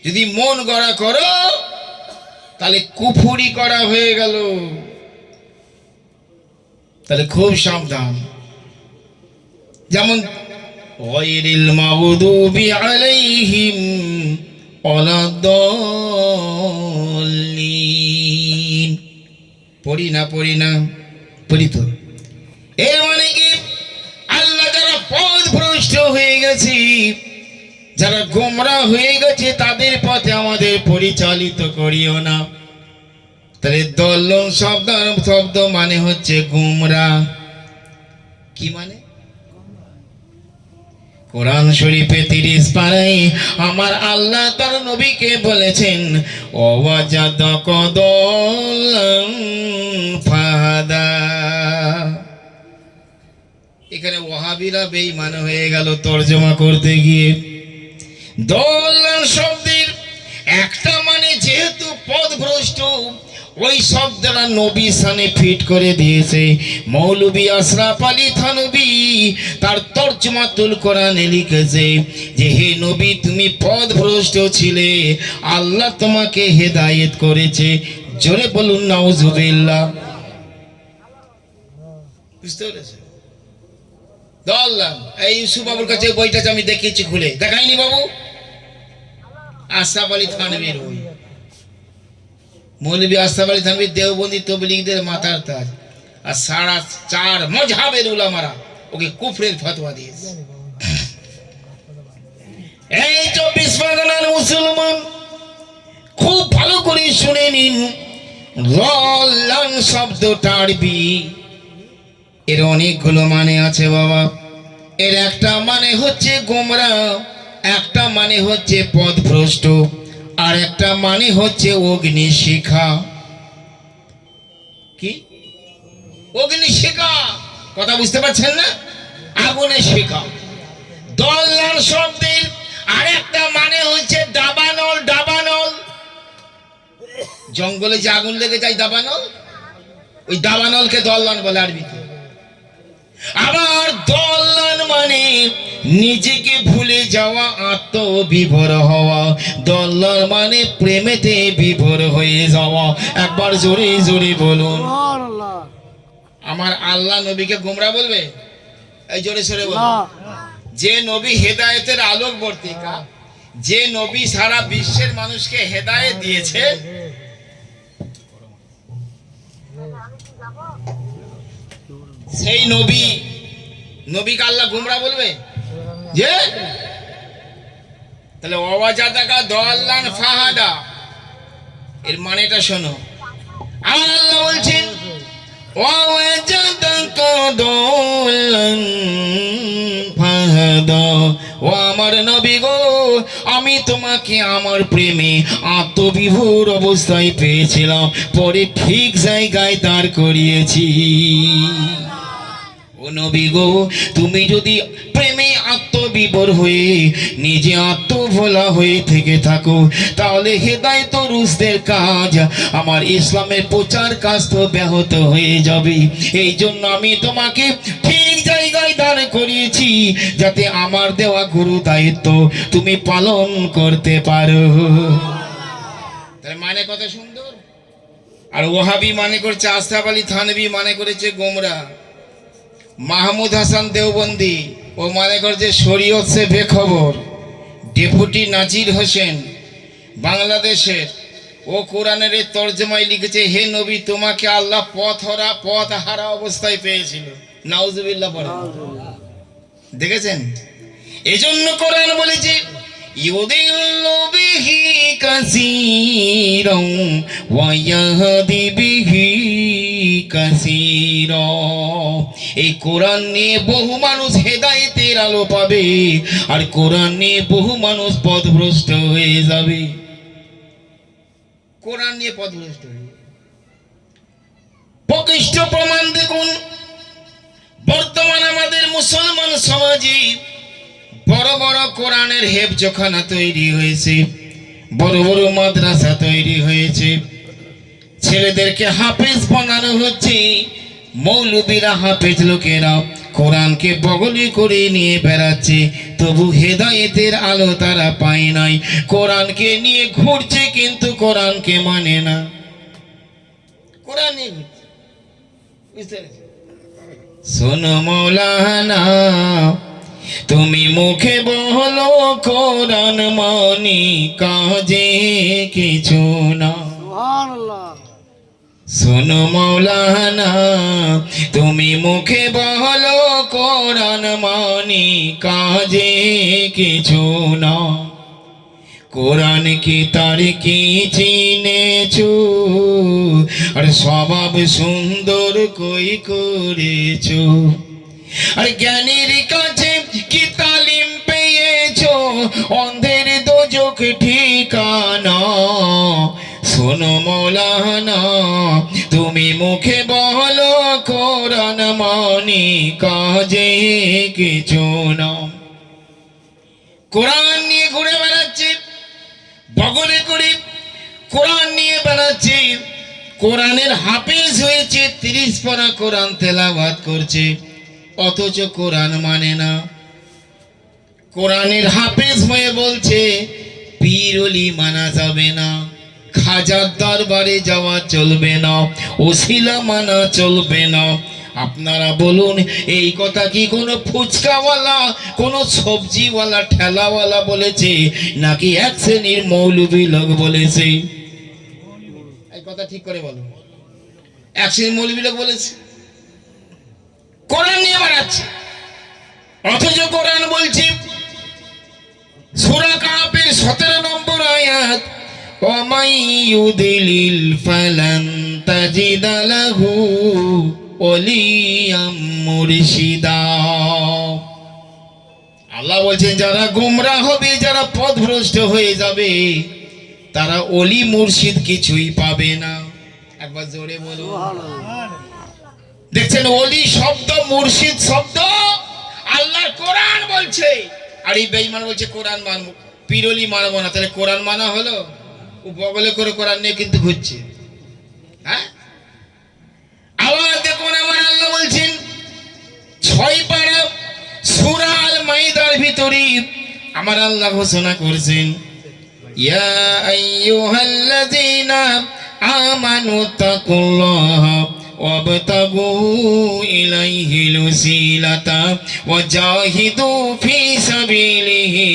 [SPEAKER 1] যদি মন গড়া করো তাহলে কুফরি করা হয়ে গেল। তাহলে খুব সাবধান। যেমন গায়রিল মাগদুবি আলাইহিম ওয়ালাদ-দাল্লিন। পড়ি না পড়ি তো। এর মানে কি আল্লাহ যারা পথভ্রষ্ট হয়ে গেছে, যারা গোমরা হয়ে গেছে, তাদের পথে আমাদের পরিচালিত করিও না। তাহলে দল্লন শব্দ মানে হচ্ছে গোমরা। কি মানে? কোরআন শরীফে 30 পারায় আমার আল্লাহ তার নবীকে বলেছেন ওয়াজাদাকা দাল্লান ফাহাদা। এখানে ওয়াহাবিরা বেঈমান হয়ে গেল তরজমা করতে গিয়ে। দল্লান শব্দের একটা মানে যেহেতু পথভ্রষ্ট, ওই শব্দটা নবী সানে ফিট করে দিয়েছে। মৌলভী আশরাফ আলী থানভী তার তরজমাতুল কোরআনে লিখেছে যে হে নবী তুমি পথভ্রষ্ট ছিলে, আল্লাহ তোমাকে হেদায়েত করেছে। জোরে বলুন নাউজুবিল্লাহ। বুঝতে পেরেছেন? দল্লান এই ইউসুফ বাবুর কাছে বইটা আমি দেখিয়েছি, খুলে দেখাইনি বাবু? আশরাফ আলী থানভীর বই। মৌলভী আশরাফ আলী থানভী দেওবন্দি তবলিগদের মাথার তাজ, আর 4.5 মজহাবের উলামারা ওকে কুফরের ফতোয়া দিয়েছে। এই 24 পরগনার মুসলমান খুব ভালো করে শুনে নিন, দল্লান শব্দটা আরবি, এর অনেকগুলো মানে আছে বাবা। এর একটা মানে হচ্ছে গোমরা, একটা মানে হচ্ছে পথভ্রষ্ট, আর একটা মানে হচ্ছে অগ্নিশিখা। কি অগ্নিশিখা? কথা বুঝতে পারছেন না? আগুনের শিখা। দল্লাল শব্দের আরেকটা মানে হচ্ছে দাবানল। দাবানল জঙ্গলে যে আগুন লেগে যায়, দাবানল, ওই দাবানলকে দল্লান বলে আরবিতে। আবার দল্লান মানে নিজেকে ভুলে যাওয়া, আত্মবিভোর হওয়া। দল্লার মানে প্রেমেতে বিভোর হয়ে যাওয়া। একবার জোরে জোরে বলুন। আমার আল্লাহ নবীকে গোমরা বলবে? এই জোরে সরে বলুন। যে নবী হেদায়েতের আলোক বর্তিকা, যে নবী সারা বিশ্বের মানুষকে হেদায়েত দিয়েছে, সেই নবীকে আল্লাহ গোমরা বলবে? যে তাহলে ওয়াজাদাকা দাল্লান ফাহাদা, এর মানেটা শোনো। আমার আল্লাহ বলছেন ওয়াজাদাকা দাল্লান ফাহাদা, ও আমার নবী গো, আমি তোমাকে আমার প্রেমে আত্মবিভোর অবস্থায় পেয়েছিলাম, পরে ঠিক জায়গায় দাঁড় করিয়েছি। ও নবী গো, তুমি যদি প্রেমে আত্মবিভোর হয়ে নিজে আত্মভোলা হয়ে থেকে থাকো, তাহলে হেদায়েত রুশদের কাজ, আমার ইসলামের প্রচার কাজ তো ব্যাহত হয়ে যাবে। এই জন্য আমি তোমাকে ঠিক জায়গায় দাঁড় করিয়েছি, যাতে আমার দেওয়া গুরু দায়িত্ব তুমি পালন করতে পারো। তার মানে কত সুন্দর। আর ওহাবি মানে করছে আশরাফ আলী থানভী, মানে করেছে গোমরা। মাহমুদ হাসান দেওবন্দি, ও মানে করছে শরীয়ত সে বেখবর। ডেপুটি নাজির হোসেন বাংলাদেশের, ও কোরআনের এই তর্জমায় লিখেছে, হে নবী, তোমাকে আল্লাহ পথ হারা অবস্থায় পেয়েছিল। নাউজুবিল্লাহ পড়ে। দেখেছেন? এজন্য কোরআন বলেছে ইউদিল্লু বিহি কাসীরান ওয়া ইয়াহদি বিহি কাসীরা। এই কোরআন নিয়ে বহু মানুষ হেদায়েতের আলো পাবে, আর কোরআন নিয়ে বহু মানুষ পথভ্রষ্ট হয়ে যাবে। কোরআন নিয়ে পথভ্রষ্ট হয়ে, প্রকৃষ্ট প্রমাণ দেখুন। বর্তমান আমাদের মুসলমান সমাজে বড় বড় কোরআনের হেফজখানা তৈরি হয়েছে, বড় বড় মাদ্রাসা তৈরি হয়েছে, ছেলেদেরকে হাফেজ বানানো হচ্ছে। মৌলবীরা হাফেজ লোকেরা কোরআনকে বগলে করে নিয়ে বেড়াচ্ছে, তবু হেদায়েতের আলো তারা পায় নাই। কোরআনকে নিয়ে ঘুরছে কিন্তু কোরআনকে মানে না। কোরআন নিয়ে ঘুরছে, বুঝতে পেরেছি? শোনো মৌলানা, তুমি মুখে বলো কোরআন মানি, কাজে কিছু না। শোনো মৌলানা, তুমি মুখে বলো কোরআন মানি, কাজে কিছু না। কোরআন কি তার কি চিনেছো, আর স্বভাব সুন্দর কই করেছো, আর জ্ঞানীর কাছে কি তালিম পেয়েছো, অন্ধের দোজখ ঠিকানা। শোনো মৌলানা, তুমি মুখে বলো কোরআন মানি, কাজে কিছু না। কোরআন নিয়ে ঘুরে বেড়াচ্ছে, বগলে করে কোরআন নিয়ে বেড়াচ্ছে, কোরআনের হাফেজ হয়েছে, 30 পারা কোরআন তেলাওয়াত করছে, অথচ কোরআন মানে না। কোরআনের হাফেজ হয়ে বলছে পীর ওলি মানা যাবে না, খাজার দরবারে যাওয়া চলবে না, ওসিলা মানা চলবে না। আপনারা বলুন, এই কথা কি কোনো ফুচকাওয়ালা, কোনো সবজিওয়ালা, ঠেলাওয়ালা বলেছে, নাকি এক শ্রেণীর মৌলবী লোক বলেছে? এই কথা ঠিক করে বলো, এক শ্রেণীর মৌলবী লোক বলেছে? কোরআন নিয়ে বেড়াচ্ছে, অথচ কোরআন বলছে সূরা কাফের 17 নম্বর আয়াত, ওয়ামাই ইউদিলিল ফালান তাজিদা লাহু ওলিয়াম মুরশিদা। আল্লাহ বলছেন, যারা গোমরা হবে, যারা পথভ্রষ্ট হয়ে যাবে, তারা ওলি মুর্শিদ কিছুই পাবে না। একবার জোরে বলুন। দেখছেন, ওলি শব্দ, মুর্শিদ শব্দ আল্লাহর কোরআন বলছে, আর এই বেঈমান বলছে কোরআন মানব, পীরলি মানবো না। তাহলে কোরআন মানা হলো? ও বগলে করে কোরআন নিয়ে কিন্তু ঘুরছে। হ্যাঁ, আবার দেখুন, আমার আল্লাহ বলছেন 6 পারা সূরা আল মাইদার ভিতরে আমার আল্লাহ ঘোষণা করেছেন, ইয়া আইয়ুহাল্লাযীনা আমানু তাকুল্লাহা ওয়াবতাগু ইলাইহিল ওয়াসিলাতা ওয়াজাহিদু ফি সাবিলিহি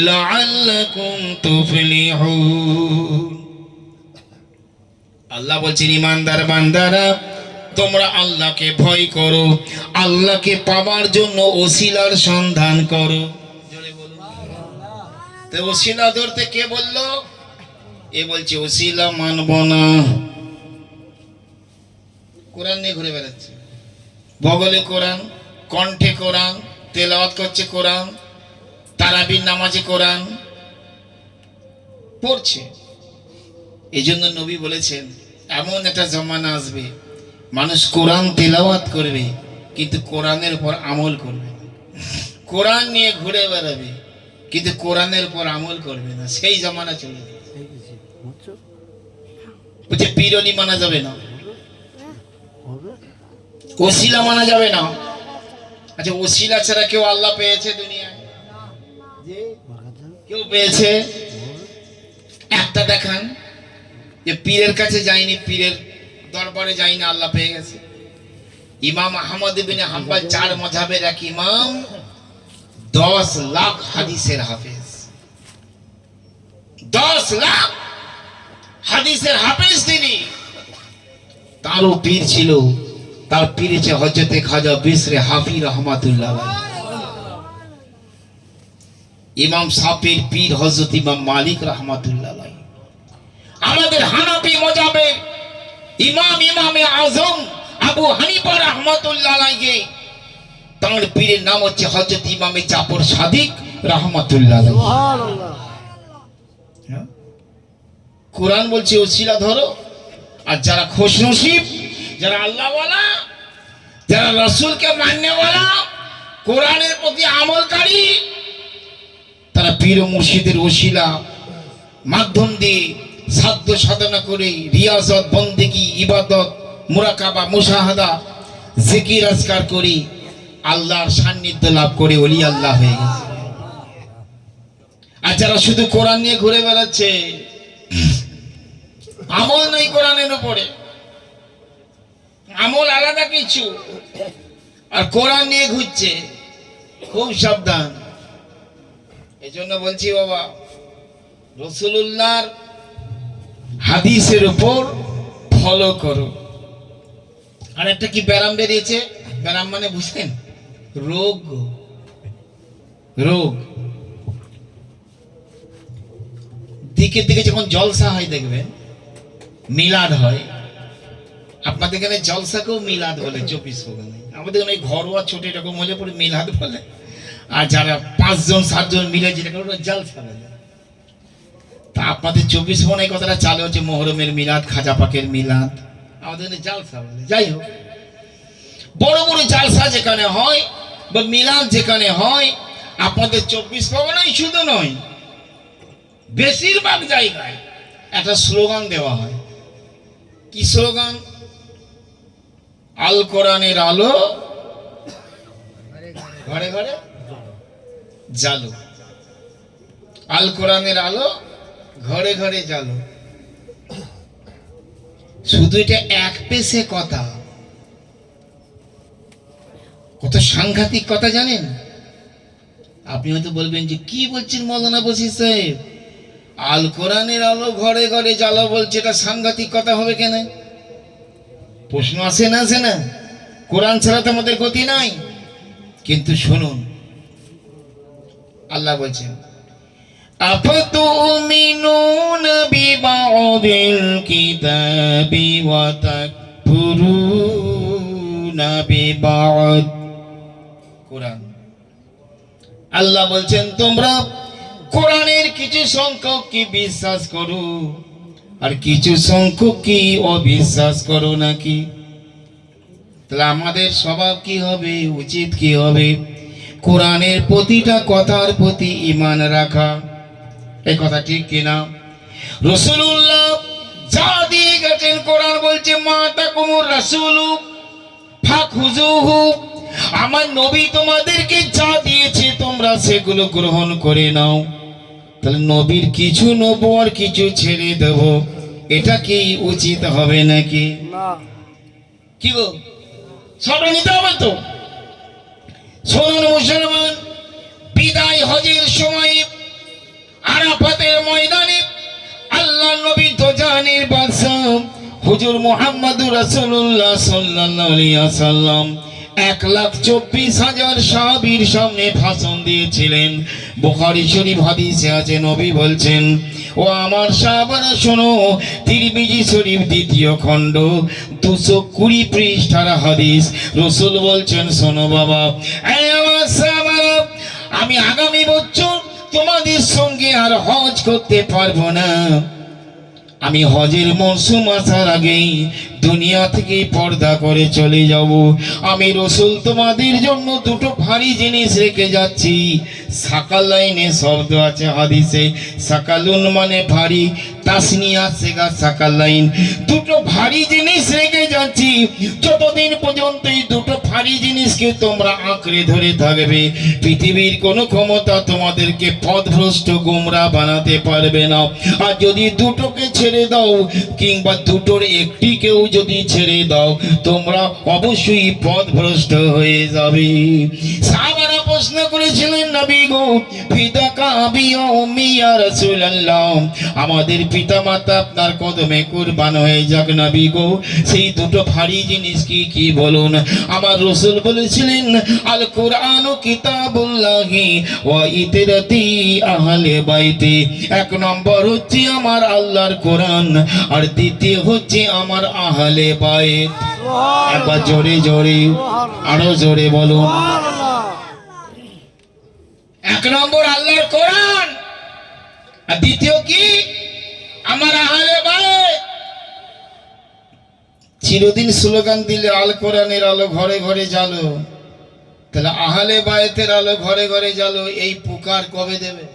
[SPEAKER 1] লাআল্লাকুম তুফলিহুন। আল্লাহ বলছেন, ইমানদার বান্দারা, তোমরা আল্লাহকে ভয় করো, আল্লাহকে পাবার জন্য ওসিলার সন্ধান করো। তো ওসিলা ধরতে কে বললো? এ বলছে ওসিলা মানব না। কোরআন নিয়ে ঘুরে বেড়াচ্ছে, বগলে কোরআন, কণ্ঠে কোরআন, তেলাওয়াত করছে কোরআন, তারাবির নামাজে কোরআন পড়ছে। এই জন্য নবী বলেছেন, এমন একটা জমানা আসবে মানুষ কোরআন তেলাওয়াত করবে কিন্তু কোরআনের উপর আমল করবে না। কোরআন নিয়ে ঘুরে বেড়াবে কিন্তু কোরআনের উপর আমল করবে না। সেই জমানা চলে যাবে। বলছে পীরলি মানা যাবে না, ওসিলা মানা যাবে না। আচ্ছা, ওসিলা ছাড়া কেউ আল্লাহ পেয়েছে দুনিয়ায়? কেউ পেয়েছে? একটা দেখান যে পীরের কাছে যায়নি, পীরের দরবারে যায়নি, আল্লাহ পেয়ে গেছে। ইমাম আহমদ ইবনে হাম্বল 4 মাযহাবের এক ইমাম, 10 লাখ হাদিসের হাফেজ। 10 লাখ হাদিসের হাফেজ তিনি। তারও পীর ছিল, তার পীর হচ্ছে হযরতে খাজা বিসরি হাফি রহমাতুল্লাহ আলাইহি। ইমাম সাফির পীর হযরত ইমাম মালিক রহমাতুল্লাহ আলাইহি। আমাদের হানাফি মাযহাবের ইমাম, ইমামে আজম আবু হানিফা রহমাতুল্লাহ আলাইহি, তার পীরের নাম হচ্ছে হযরত ইমামে জাফর সাদিক রহমাতুল্লাহ আলাইহি। সুবহানাল্লাহ। কোরআন বলছে ওসিলা ধরো, আর যারা খুশনসিব, যারা আল্লাহওয়ালা, যারা রাসূলকে মাননেওয়ালা, কোরআনের প্রতি আমলকারী, তারা পীর ও মুর্শিদের ওসিলা মাধ্যম দিয়ে সাধ্য সাধনা করে রিয়াজত, বন্দেগী, ইবাদত, মুরাকাবা, মুশাহাদা, জিকির আজকার করে আল্লাহর সান্নিধ্য লাভ করে ওলি আল্লাহ হয়ে গেছে। আর যারা শুধু কোরআন নিয়ে ঘুরে বেড়াচ্ছে, আমল নেই কোরআনের উপরে, আমল আলাদা কিছু, আর কোরআন নিয়ে ঘুরছে, খুব সাবধান। এই জন্য বলছি বাবা, রাসূলুল্লাহর হাদিসের উপর ফলো করো। আর একটা কি ব্যারাম বেরিয়েছে, ব্যারাম মানে বুঝলেন? রোগ। রোগ দিকে দিকে যখন জলসা হয় দেখবেন, মিলাদ হয়। আপনাদের এখানে জলসাকেও মিলাদ বলে, 24 প্রোগ্রামে। আমাদের এখানে ঘরোয়া ছোট এরকম হলে পরে মিলাদ বলে, আর যারা 5 জন 7 জন মিলে যেটা করে জলসা বলে। তা আপনাদের 24 প্রোগ্রামে এই কথাটা চালু হচ্ছে, মুহররমের মিলাদ, খাজা পাকের মিলাদ, আমাদের এখানে জলসা বলে। যাই হোক, বড় বড় জলসা যেখানে হয় বা মিলাদ যেখানে হয়, আপনাদের 24 প্রোগ্রামই শুধু নয়, বেশিরভাগ জায়গায় একটা স্লোগান দেওয়া হয়। কি স্লোগান? আল কোরআনের আলো ঘরে ঘরে জ্বালো। আল কোরআনের আলো ঘরে ঘরে জ্বালো। শুধু এটা এক পেশে কথা, কত সাংঘাতিক কথা জানেন? আপনি হয়তো বলবেন যে কি বলছেন মৌলানা বশির সাহেব, আল কোরআনের আলো ঘরে ঘরে জ্বালো বলছে, এটা সাংঘাতিক কথা হবে কেন? প্রশ্ন আসে না, আসে না? কোরআন ছাড়া তো আমাদের গতি নাই। কিন্তু শুনুন, আল্লাহ বলছেন, আফাতুমিনুনা বিবাদিল কিতাবি ওয়া তাকফুরুনা বিবাদ। কোরআন, আল্লাহ বলছেন তোমরা কোরআনের কিছু সংখ্যক কি বিশ্বাস করো আর কিছু সংখ্যক কি অবিশ্বাস করো নাকি? তাহলে আমাদের স্বভাব কি হবে, উচিত কি হবে? কোরআনের প্রতিটা কথার প্রতি ঈমান রাখা। এই কথা ঠিক কিনা? রাসূলুল্লাহ যা দিয়ে গেছেন, কোরআন বলছে মা তাকুমুর রাসূলু ফাখুযুহু, আমার নবী তোমাদেরকে যা দিয়েছে তোমরা সেগুলো গ্রহণ করে নাও। তাহলে নবীর কিছু নেবো আর কিছু ছেড়ে দেব, এটা কি উচিত হবে নাকি? কি গো, সব নিতে হবে তো? শুনুন মুসলমান, বিদায় হজের সময় আরাফাতের ময়দানে আল্লাহ নবী তো জানের বাদশা হুজুর মুহাম্মদুর রাসূলুল্লাহ সাল্লাল্লাহু আলাইহি ওয়াসাল্লাম 1,24,000 সাহাবীর সামনে ভাষণ দিয়েছিলেন। বুখারী শরীফ হাদিসে আছে, নবী বলছেন, ও আমার সাহাবারা শোনো, তিরমিজি শরীফ 2য় খণ্ড 220 পৃষ্ঠার হাদিস। রাসূল বলছেন, শোনো বাবা, এই আমার সাহাবারা, আমি আগামী বছর তোমাদের সঙ্গে আর হজ করতে পারবো না। আমি হজের মরশুম আসার আগেই দুনিয়া থেকে পর্দা করে চলে যাব। আমি রাসূল তোমাদের জন্য দুটো ভারী জিনিস রেখে যাচ্ছি। সাকালাইনে শব্দ আছে হাদিসে, সাকালুন মানে ভারী, তাসনিয়া সেগা সাকালাইন, দুটো ভারী জিনিস রেখে যাচ্ছি। যতদিন পর্যন্ত এই দুটো ভারী জিনিসকে তোমরা আঁকড়ে ধরে থাকবে, পৃথিবীর কোনো ক্ষমতা তোমাদেরকে পথভ্রষ্ট গোমরা বানাতে পারবে না। আর যদি দুটোকে ছেড়ে দাও, কিংবা দুটোর একটিকেও যদি ছেড়ে দাও, তোমরা অবশ্যই পথভ্রষ্ট হয়ে যাবে। সাহাবারা প্রশ্ন করেছিলেন, নবী গো, ফিদাকা আবি ওয়া উম্মি ইয়া রাসূলুল্লাহ, আমাদের পিতামাতা আপনার কদমে কুরবান হয়ে যাক নবী গো, সেই দুটো ভারী জিনিস কি কি বলুন? আমার রাসূল বলেছিলেন, আল কুরআন কিতাবুল্লাহি ওয়া ইতরাতি আহলে বাইতি। 1 নম্বর হচ্ছে আমার আল্লাহর কোরআন, আর দ্বিতীয় হচ্ছে আমার আহলে বাইত। একবার জোরে জোরে, আরো জোরে বলুন। 1 নম্বর আল্লাহর কোরআন, আর দ্বিতীয় কি? আমার আহলে বাইত। চিরদিন স্লোগান দিলে আল কোরআনের আলো ঘরে ঘরে জ্বালো, তাহলে আহলে বাইতের আলো ঘরে ঘরে জ্বালো, এই পুকার কবে দেবে?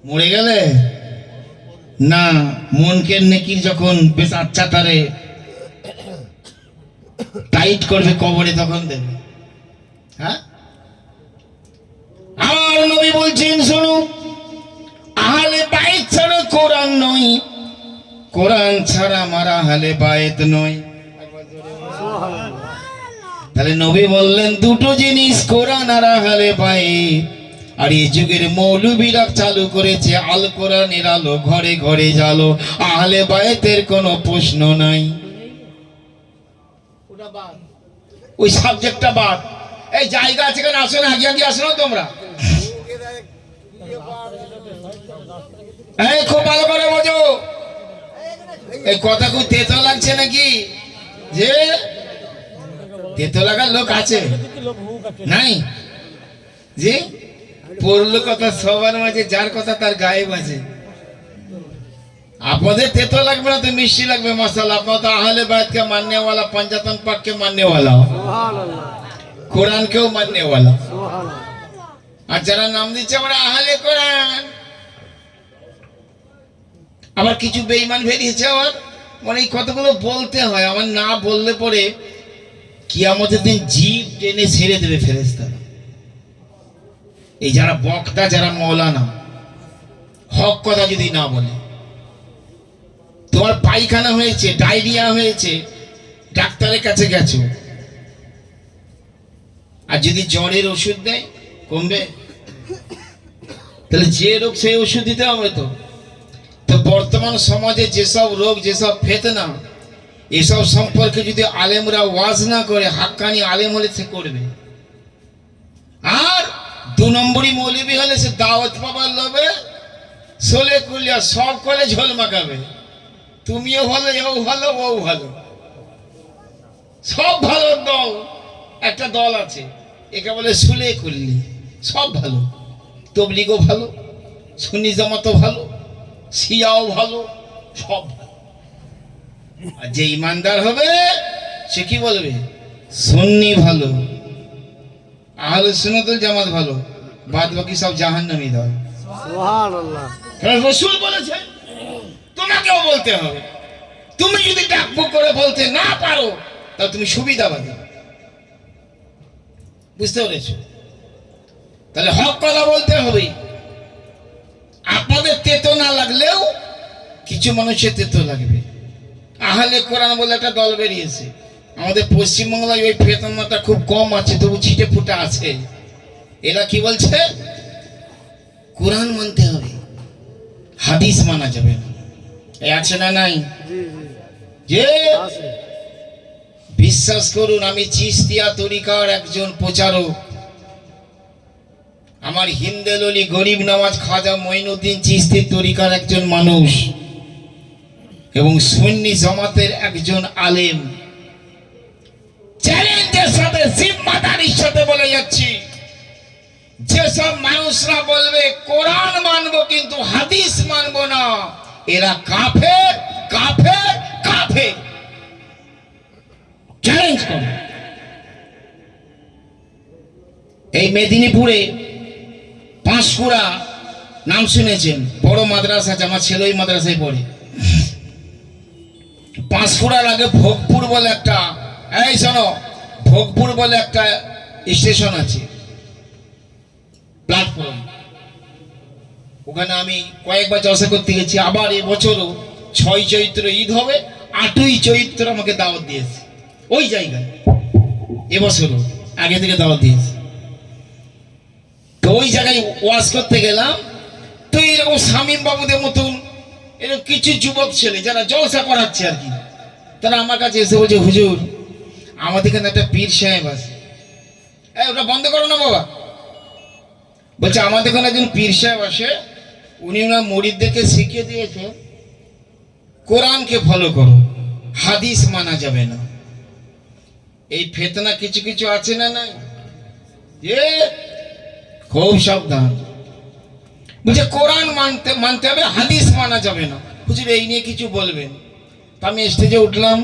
[SPEAKER 1] মরে গেলে না, মনকে নেকির যখন বেশ আচ্ছা তারে টাইট করবে কবরে, তখন দেবে। হ্যাঁ, আমার নবী বলছেন, শোনো, আহলে বাইত ছাড়া কোরআন নয়, কোরআন ছাড়া আমার আহলে বাইত নয়। তাহলে নবী বললেন দুটো জিনিস, কোরআন আর আহলে বাইত। আর এই যুগের মৌলবীরা চালু করেছে আল কোরআনের আলো ঘরে ঘরে জ্বালো, আহলে বাইতের কোনো প্রশ্ন নাই। ওই সাবজেক্টটা বাদ। এই জায়গা আছে, কেন আসো না, আগে আগে আসো না তোমরা। এই খুব ভালো করে বোঝো, এই কথা খুব তেতো লাগছে নাকি? যে তেতো লাগার লোক আছে নাই? যে পড়লো কথা সবার মাঝে, যার কথা তার গায়ে বাজে। আপনাদের তেতো লাগবে না তো মিষ্টি লাগবে মাশাআল্লাহ। আপনারা তো আহলে বাইতকে মাননে वाला, पंजातन पाक के मानने वाला, কোরআন কেও মাননে वाला। আর যারা নাম দিচ্ছে আমরা আহলে কোরআন, আবার কিছু বেঈমান বেরিয়েছে, আবার মানে এই কথাগুলো বলতে হয়, আমার না বললে পরে কিয়ামতের দিন জিভ টেনে ছেড়ে দেবে ফেরেশতারা। এই যারা বক্তা, যারা মৌলানা, হক কথা যদি না বলে, তোমার পায়খানা হয়েছে, ডায়রিয়া হয়েছে, ডাক্তারের কাছে গেছো, আর যদি জ্বরের ওষুধ দেয় কমবে? তাহলে যে রোগ সেই ওষুধ দিতে হবে তো। তো বর্তমান সমাজে যেসব রোগ, যেসব ফেতনা, এসব সম্পর্কে যদি আলেমরা ওয়াজ না করে, হাক্কানি আলেম হলে সে করবে। আর 2 নম্বরই মৌলবী হলে সে দাওয়াত পাবার লোভে সোলে কুলিয়া সব করে ঝোল মাখাবে। তুমিও ভালো, এও ভালো, ও ভালো, সব ভালো দল। একটা দল আছে, একে বলে সুলে কুল্লি, সব ভালো। তবলিগও ভালো, সুন্নি জামাতও ভালো, শিয়াও ভালো, সব ভালো। আর যে ইমানদার হবে সে কি বলবে? সুন্নি ভালো, আহলে সুন্নাত ওয়াল জামাত ভালো, বাদ বাকি সব জাহান্নামী দল। সুবহানাল্লাহ। কারণ রাসূল বলেছেন তোমাকেও বলতে হবে। তুমি যদি ডাকবুক করে বলতে না পারো, তাহলে তুমি সুবিধাবাদী। বুঝতে পেরেছ? তাহলে হক কথা বলতে হবে। আপনাদের তেতো না লাগলেও কিছু মানুষের তেতো লাগবে। আহলে কোরআন বলে একটা দল বেরিয়েছে আমাদের পশ্চিমবাংলায়, ওই ফেতনাটা খুব কম আছে, তবু ছিটে ফুটে আছে। এরা কি বলছে? কোরআন মানতে হবে, হাদিস মানা যাবে না। এই আছে না নাই? যে বিশ্বাস করুন, আমি চিশতিয়া তরিকার একজন প্রচারক। আমার হিন্দেললি গরিব নওয়াজ খাজা মঈনুদ্দিন চিশতি তরিকার একজন মানুষ এবং সুন্নি জামাতের একজন আলেম। চ্যালেঞ্জের সাথে, জিম্মাদারির সাথে বলে যাচ্ছি, যেসব মানুষরা বলবে কোরআন মানবো কিন্তু হাদিস মানবো না, এরা কাফের, কাফের, কাফের। চ্যালেঞ্জ করে। এই মেদিনীপুরে পাঁশকুড়া নাম শুনেছেন, বড় মাদ্রাসা আছে, আমার ছেলে ওই মাদ্রাসায় পড়ে। পাঁশকুড়ার আগে ভোগপুর বলে একটা, এই শোনো, ভোগপুর বলে একটা স্টেশন আছে, প্ল্যাটফর্ম। ওখানে আমি কয়েকবার জলসা করতে গেছি। আবার এবছরও 6 চৈত্র ঈদ হবে, 8ই চৈত্র আমাকে দাওয়াত দিয়েছে ওই জায়গায়। এবছরও আগে থেকে দাওয়াত দিয়েছে। তো ওই জায়গায় ওয়াজ করতে গেলাম। তো এরকম শামীম বাবুদের মতন এরকম কিছু যুবক ছেলে যারা জলসা করাচ্ছে আর কি, তারা আমার কাছে এসে বলছে, হুজুর আমাদের এখানে একটা পীর সাহেব আছে। ওটা বন্ধ করো না বাবা। বলছে আমাদের এখানে একজন পীর সাহেব আসে, উনি ওনার মুরিদদেরকে শিখিয়ে দিয়েছে কোরআনকে ফলো করো, হাদিস মানা যাবে না। এই ফেতনা কিছু কিছু আছে না নাই? যে খুব সাবধান। বলছে কোরআন মানতে হবে, হাদিস মানা যাবে না। হুজুর এই নিয়ে কিছু বলবেন? আমি স্টেজে উঠলাম,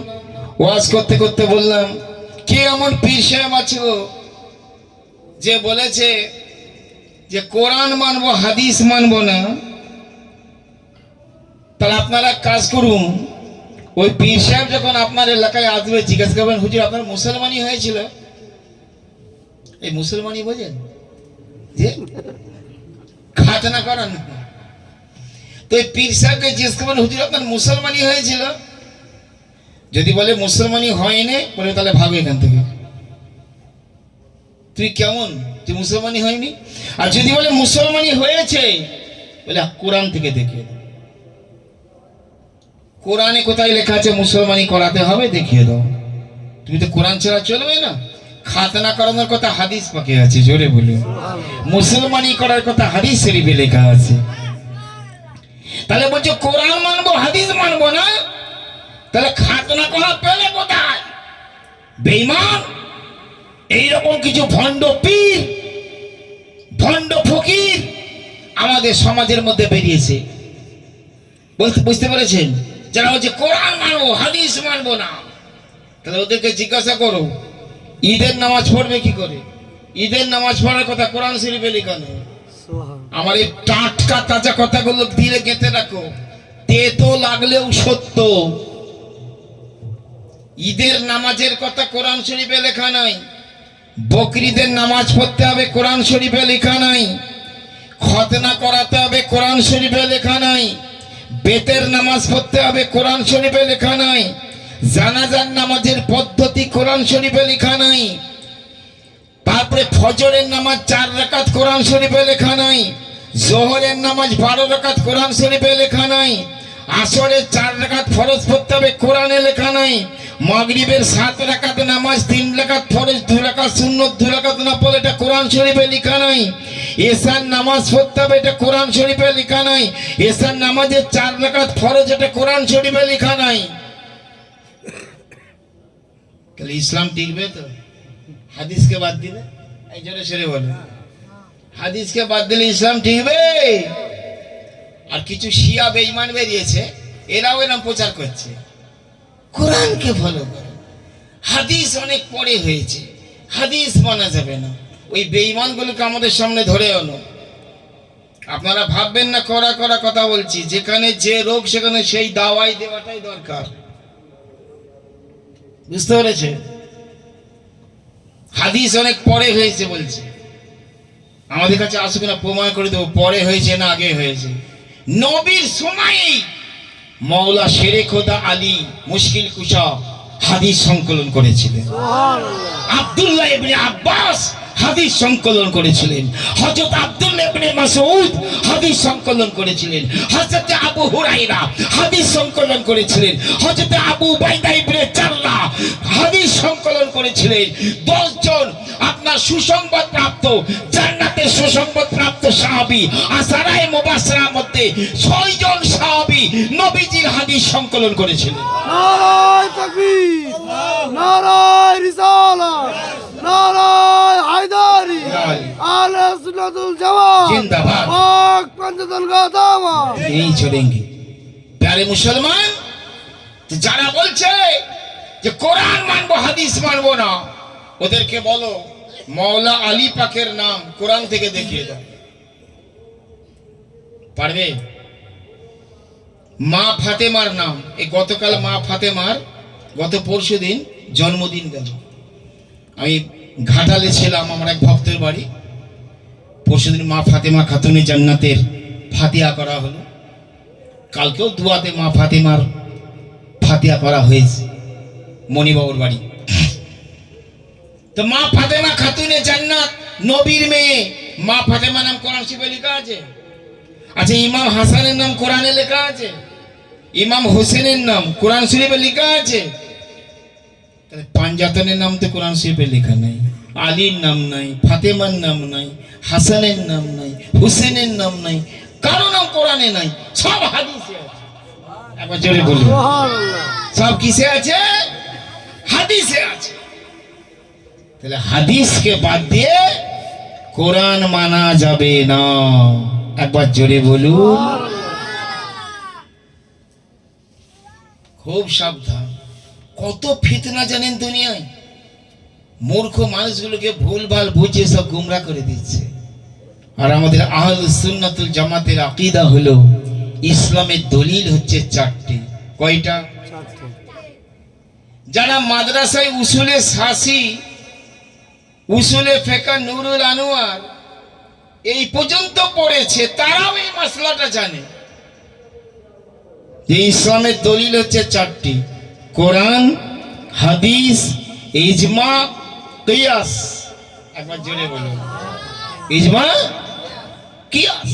[SPEAKER 1] ওয়াজ করতে করতে বললাম, কে এমন পীর সাহেব আছে যে বলেছে যে কোরআন মানবো, হাদিস মানবো না? তাহলে আপনারা কাজ করুন, ওই পীর সাহেব যখন আপনার এলাকায় আসবে জিজ্ঞাসা করবেন, হুজুর আপনার মুসলমানই হয়েছিল? এই মুসলমানই বোঝেন যে খাতনা করান। তো এই পীর সাহেবকে জিজ্ঞেস করবেন, হুজুর আপনার মুসলমানই হয়েছিল? যদি বলে মুসলমানই হয়নি, বলে তাহলে ভাগো এখান থেকে, তুই কেমন, তুই মুসলমানই হয়নি। আর যদি বলে মুসলমানই হয়েছে, বলে কোরআন থেকে দেখিয়ে দাও, কোরআনে কোথায় লেখা আছে মুসলমানই করাতে হবে, দেখিয়ে দাও। তুমি তো কোরআন ছাড়া চলবে না। খাতনা করানোর কথা হাদিস পাকে আছে, জোরে বলুন। মুসলমানই করার কথা হাদিস শরীফে লেখা আছে। তাহলে বলছো কোরআন মানবো, হাদিস মানবো না, তাহলে খাতনা করা পেলে কোথায়? বেঈমান। এইরকম কিছু ভণ্ড পীর, ভণ্ড ফকির আমাদের সমাজের মধ্যে বেরিয়েছে, বুঝতে পেরেছেন? যারা হচ্ছে কোরআন মানবো, হাদিস মানবো না। তাহলে ওদেরকে জিজ্ঞাসা করো, ঈদের নামাজ পড়বে কি করে? ঈদের নামাজ পড়ার কথা কোরআন শরীফে লেখা নেই। আমার এই টাটকা তাজা কথাগুলো দিলে গেঁথে রাখো, তেতো লাগলেও সত্য। ঈদের নামাজের কথা কোরআন শরীফে লেখা নাই। বকরিদের নামাজ পড়তে হবে, কোরআন শরীফে লেখা নাই। খতনা করাতে হবে, কোরআন শরীফে লেখা নাই। বেতের নামাজ পড়তে হবে, কোরআন শরীফে লেখা নাই। জানাজার নামাজের পদ্ধতি কোরআন শরীফে লেখা নাই। তারপরে ফজরের নামাজ 4 রাকাত কোরআন শরীফে লেখা নাই। জোহরের নামাজ 12 রাকাত কোরআন শরীফে লেখা নাই। আসরের 4 রাকাত ফরজ পড়তে হবে, কোরআনে লেখা নাই। মাগরিবের 7 রাকাত নামাজ 3 রাকাত ফরজ, 2 রাকাত সুন্নত, 2 রাকাত নফল, এটা কোরআন শরীফে লেখা নাই। এশার নামাজ পড়তে হবে, এটা কোরআন শরীফে লেখা নাই। এশার নামাজের 4 রাকাত ফরজ, এটা কোরআন শরীফে লেখা নাই। তাহলে ইসলাম টিকবে তো হাদিসকে বাদ দিলে? এই জোরে সরে বলে, হাদিসকে বাদ দিলে ইসলাম টিকবে? আর কিছু শিয়া বেঈমান বেরিয়েছে, এরাও এরকম প্রচার করছে কোরআনকে ফলো করো, হাদিস অনেক পরে হয়েছে, হাদিস মানা যাবে না। ওই বেঈমানগুলোকে আমাদের সামনে ধরে আনো। আপনারা ভাববেন না কড়া কড়া কথা বলছি, যেখানে যে রোগ সেখানে সেই দাওয়াই দেওয়াটাই দরকার, বুঝতে পেরেছে? হাদিস অনেক পরে হয়েছে বলছে, আমাদের কাছে আসুক না, প্রমাণ করে দেবো পরে হয়েছে না আগে হয়েছে। নবীর সময়েই মওলা শেরে খোদা আলী মুশকিল কুশা হাদিস সংকলন করেছিলেন। আব্দুল্লাহ ইবনে আব্বাস হাদিস সংকলন করেছিলেন। হযরত আব্দুল্লাহ ইবনে মাসউদ হাদিস সংকলন করেছিলেন। হযরত আবু হুরায়রা হাদিস সংকলন করেছিলেন। হযরত আবু উবাইদা ইবনে জাররাহ হাদিস সংকলন করেছিলেন। 10 জন আপনার সুসংবাদ প্রাপ্ত, জান্নাতের সুসংবাদ প্রাপ্ত সাহাবী, আশারায়ে মুবাশশিরার মধ্যে 6 জন সাহাবী নবীজির হাদিস সংকলন করেছিলেন।
[SPEAKER 2] নারায়ে তাকবীর, নারায়ে রিসালাত, নারায়ে হায়দারি, আহলে সুন্নাতুল জামাত
[SPEAKER 1] জিন্দাবাদ,
[SPEAKER 2] পাক পাঞ্জাতন গাদামা।
[SPEAKER 1] এই চলেঙ্গে প্যারে মুসলমান, যারা বলছে যে কোরআন মানবো হাদিস মানবো না, ওদেরকে বলো মওলা আলী পাকের নাম কোরআন থেকে দেখিয়ে দাও। পারবে? মা ফাতেমার নাম, এই গতকাল মা ফাতেমার গত পরশুদিন জন্মদিন গেল। আমি ঘাটালে ছিলাম, আমার এক ভক্তের বাড়ি। পরশুদিন মা ফাতেমা খাতুনে জান্নাতের ফাতিহা করা হলো। কালকেও দুয়াতে মা ফাতেমার ফাতিহা করা হয়েছে মণিবাবুর বাড়ি। তো মা ফাতেমা খাতুনে জান্নাত নবীর মেয়ে, মা ফাতেমা নাম কোরআন শরীফে লেখা আছে। আচ্ছা, ইমাম হাসানের নাম কোরআনে লেখা আছে, ইমাম হোসেনের নাম কোরআন শরীফে লেখা আছে। তাহলে পাঞ্জাতনের নাম তো কোরআন শরীফে লেখা নাই, আলীর নাম নাই, ফাতেমার নাম নাই, হাসানের নাম নাই, হুসেনের নাম নাই, কারো নাম কোরআনে নাই, সব হাদিসে আছে। একবার জোরে বলুন, সব কিসে আছে? হাদিসে আছে। তাহলে হাদিসকে বাদ দিয়ে কোরআন মানা যাবে না। একবার জোরে বলুন, খুব সাবধান। কত ফিতনা জানেন দুনিয়ায়, মূর্খ মানুষগুলোকে ভুলভাল বুঝিয়ে সব গুমরা করে দিচ্ছে। আর আমাদের আহলুস সুন্নাতুল জামাতের আকীদা হলো ইসলামের দলিল হচ্ছে 4টি। কয়টা? যারা মাদ্রাসায় উসুলে শাসি, উসুলে ফিকহ নুরুল আনোয়ার এই পর্যন্ত পড়েছে, তারাও এই মাসলাটা জানে যে ইসলামের দলিল হচ্ছে 4টি: কোরআন, হাদিস, ইজমা, কিয়াস। একবার জোরে বলুন, ইজমা, কিয়াস।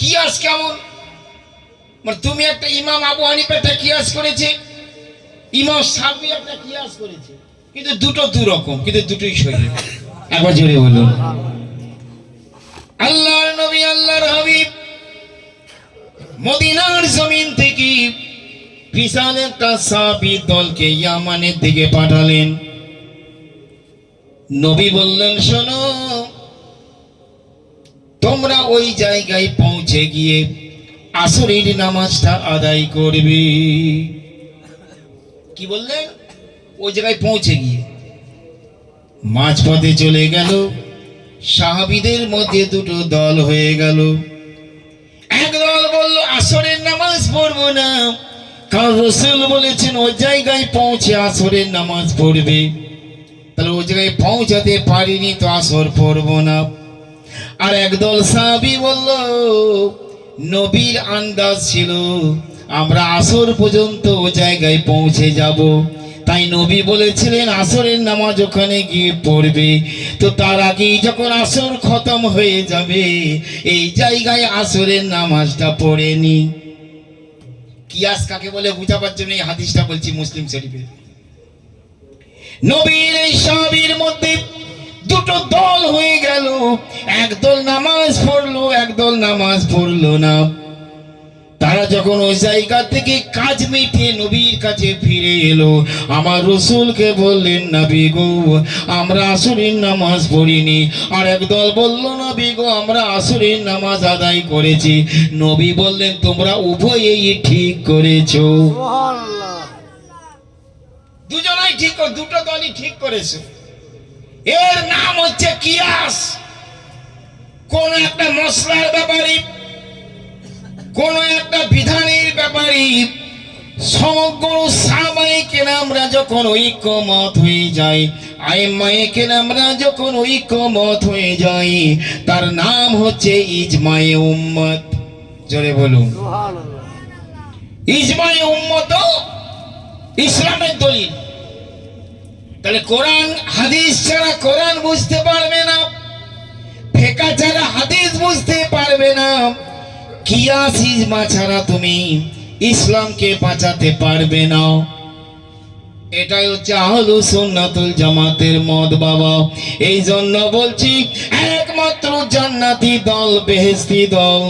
[SPEAKER 1] কিয়াস কেমন? মানে তুমি একটা ইমাম আবু হানিফা একটা কিয়াস করেছে, ইমাম শাফি একটা কিয়াস করেছে, কিন্তু দুটো দু রকম, কিন্তু দুটোই সহি। একবার জোরে বলুন। আল্লাহর নবী, আল্লাহর হাবিব মদিনার জমিন থেকে বিশাল একটা সাহাবী দলকে ইয়ামানের দিকে পাঠালেন। নবী বললেন, শোনো, তোমরা ওই জায়গায় পৌঁছে গিয়ে আসরের নামাজটা আদায় করবে। কি বললেন? ওই জায়গায় পৌঁছে গিয়ে মাঝপথে চলে গেল। সাহাবীদের মধ্যে দুটো দল হয়ে গেল। এক দল বলল আসরের নামাজ পড়বো না, কারণ রাসূল বলেছেন ওই জায়গায় পৌঁছে আসরের নামাজ পড়বে। তাহলে ওই জায়গায় পৌঁছাতে পারিনি তো আসর পড়বো না। আর একদল সাহাবী বলল নবীর আন্দাজ ছিল আমরা আসর পর্যন্ত ওই জায়গায় পৌঁছে যাব, তাই নবী বলেছিলেন আসরের নামাজ ওখানে গিয়ে পড়বে। তো তার আগেই যখন আসর খতম হয়ে যাবে, এই জায়গায় আসরের নামাজটা পড়ে নি। কিয়াস কাকে বলে বুঝাবার জন্য এই হাদিসটা বলছি মুসলিম শরীফের। নবীর এই সাহাবীর মধ্যে দুটো দল হয়ে গেল, একদল নামাজ পড়লো, একদল নামাজ পড়লো না। তারা যখন ওই জায়গা থেকে কাজ মিটিয়ে নবীর কাছে ফিরে এলো, আমার রাসূলকে বললেন, নবী গো, আমরা আসরের নামাজ পড়িনি। আর একদল বলল, নবী গো, আমরা আসরের নামাজ আদায় করেছি। নবী বললেন, তোমরা উভয়েই ঠিক করেছো। দুজনাই ঠিক, দুটো দলই ঠিক করেছে। এর নাম হচ্ছে কিয়াস। কোন একটা মশলার ব্যাপারে, কোন একটা বিধানের ব্যাপারে সমগ্র সাহাবায়ে কেরামরা যখন ঐক্যমত হয়ে যায়, আইম্মায়ে কেরামরা যখন ঐক্যমত হয়ে যায়, তার নাম হচ্ছে ইজমায়ে উম্মত। জোরে বলুন
[SPEAKER 2] সুবহানাল্লাহ।
[SPEAKER 1] ইজমায়ে উম্মত ইসলামের দলিল। তাহলে কোরআন হাদিস ছাড়া কোরআন বুঝতে পারবে না, ফিকহ ছাড়া হাদিস বুঝতে পারবে না, কিয়াস ইজমা ছাড়া তুমি ইসলামকে বাঁচাতে পারবে না। এটাই হচ্ছে আহলুস সুন্নাতুল জামাতের মত বাবা। এই জন্য বলছি একমাত্র জান্নাতি দল, বেহেশতি দল,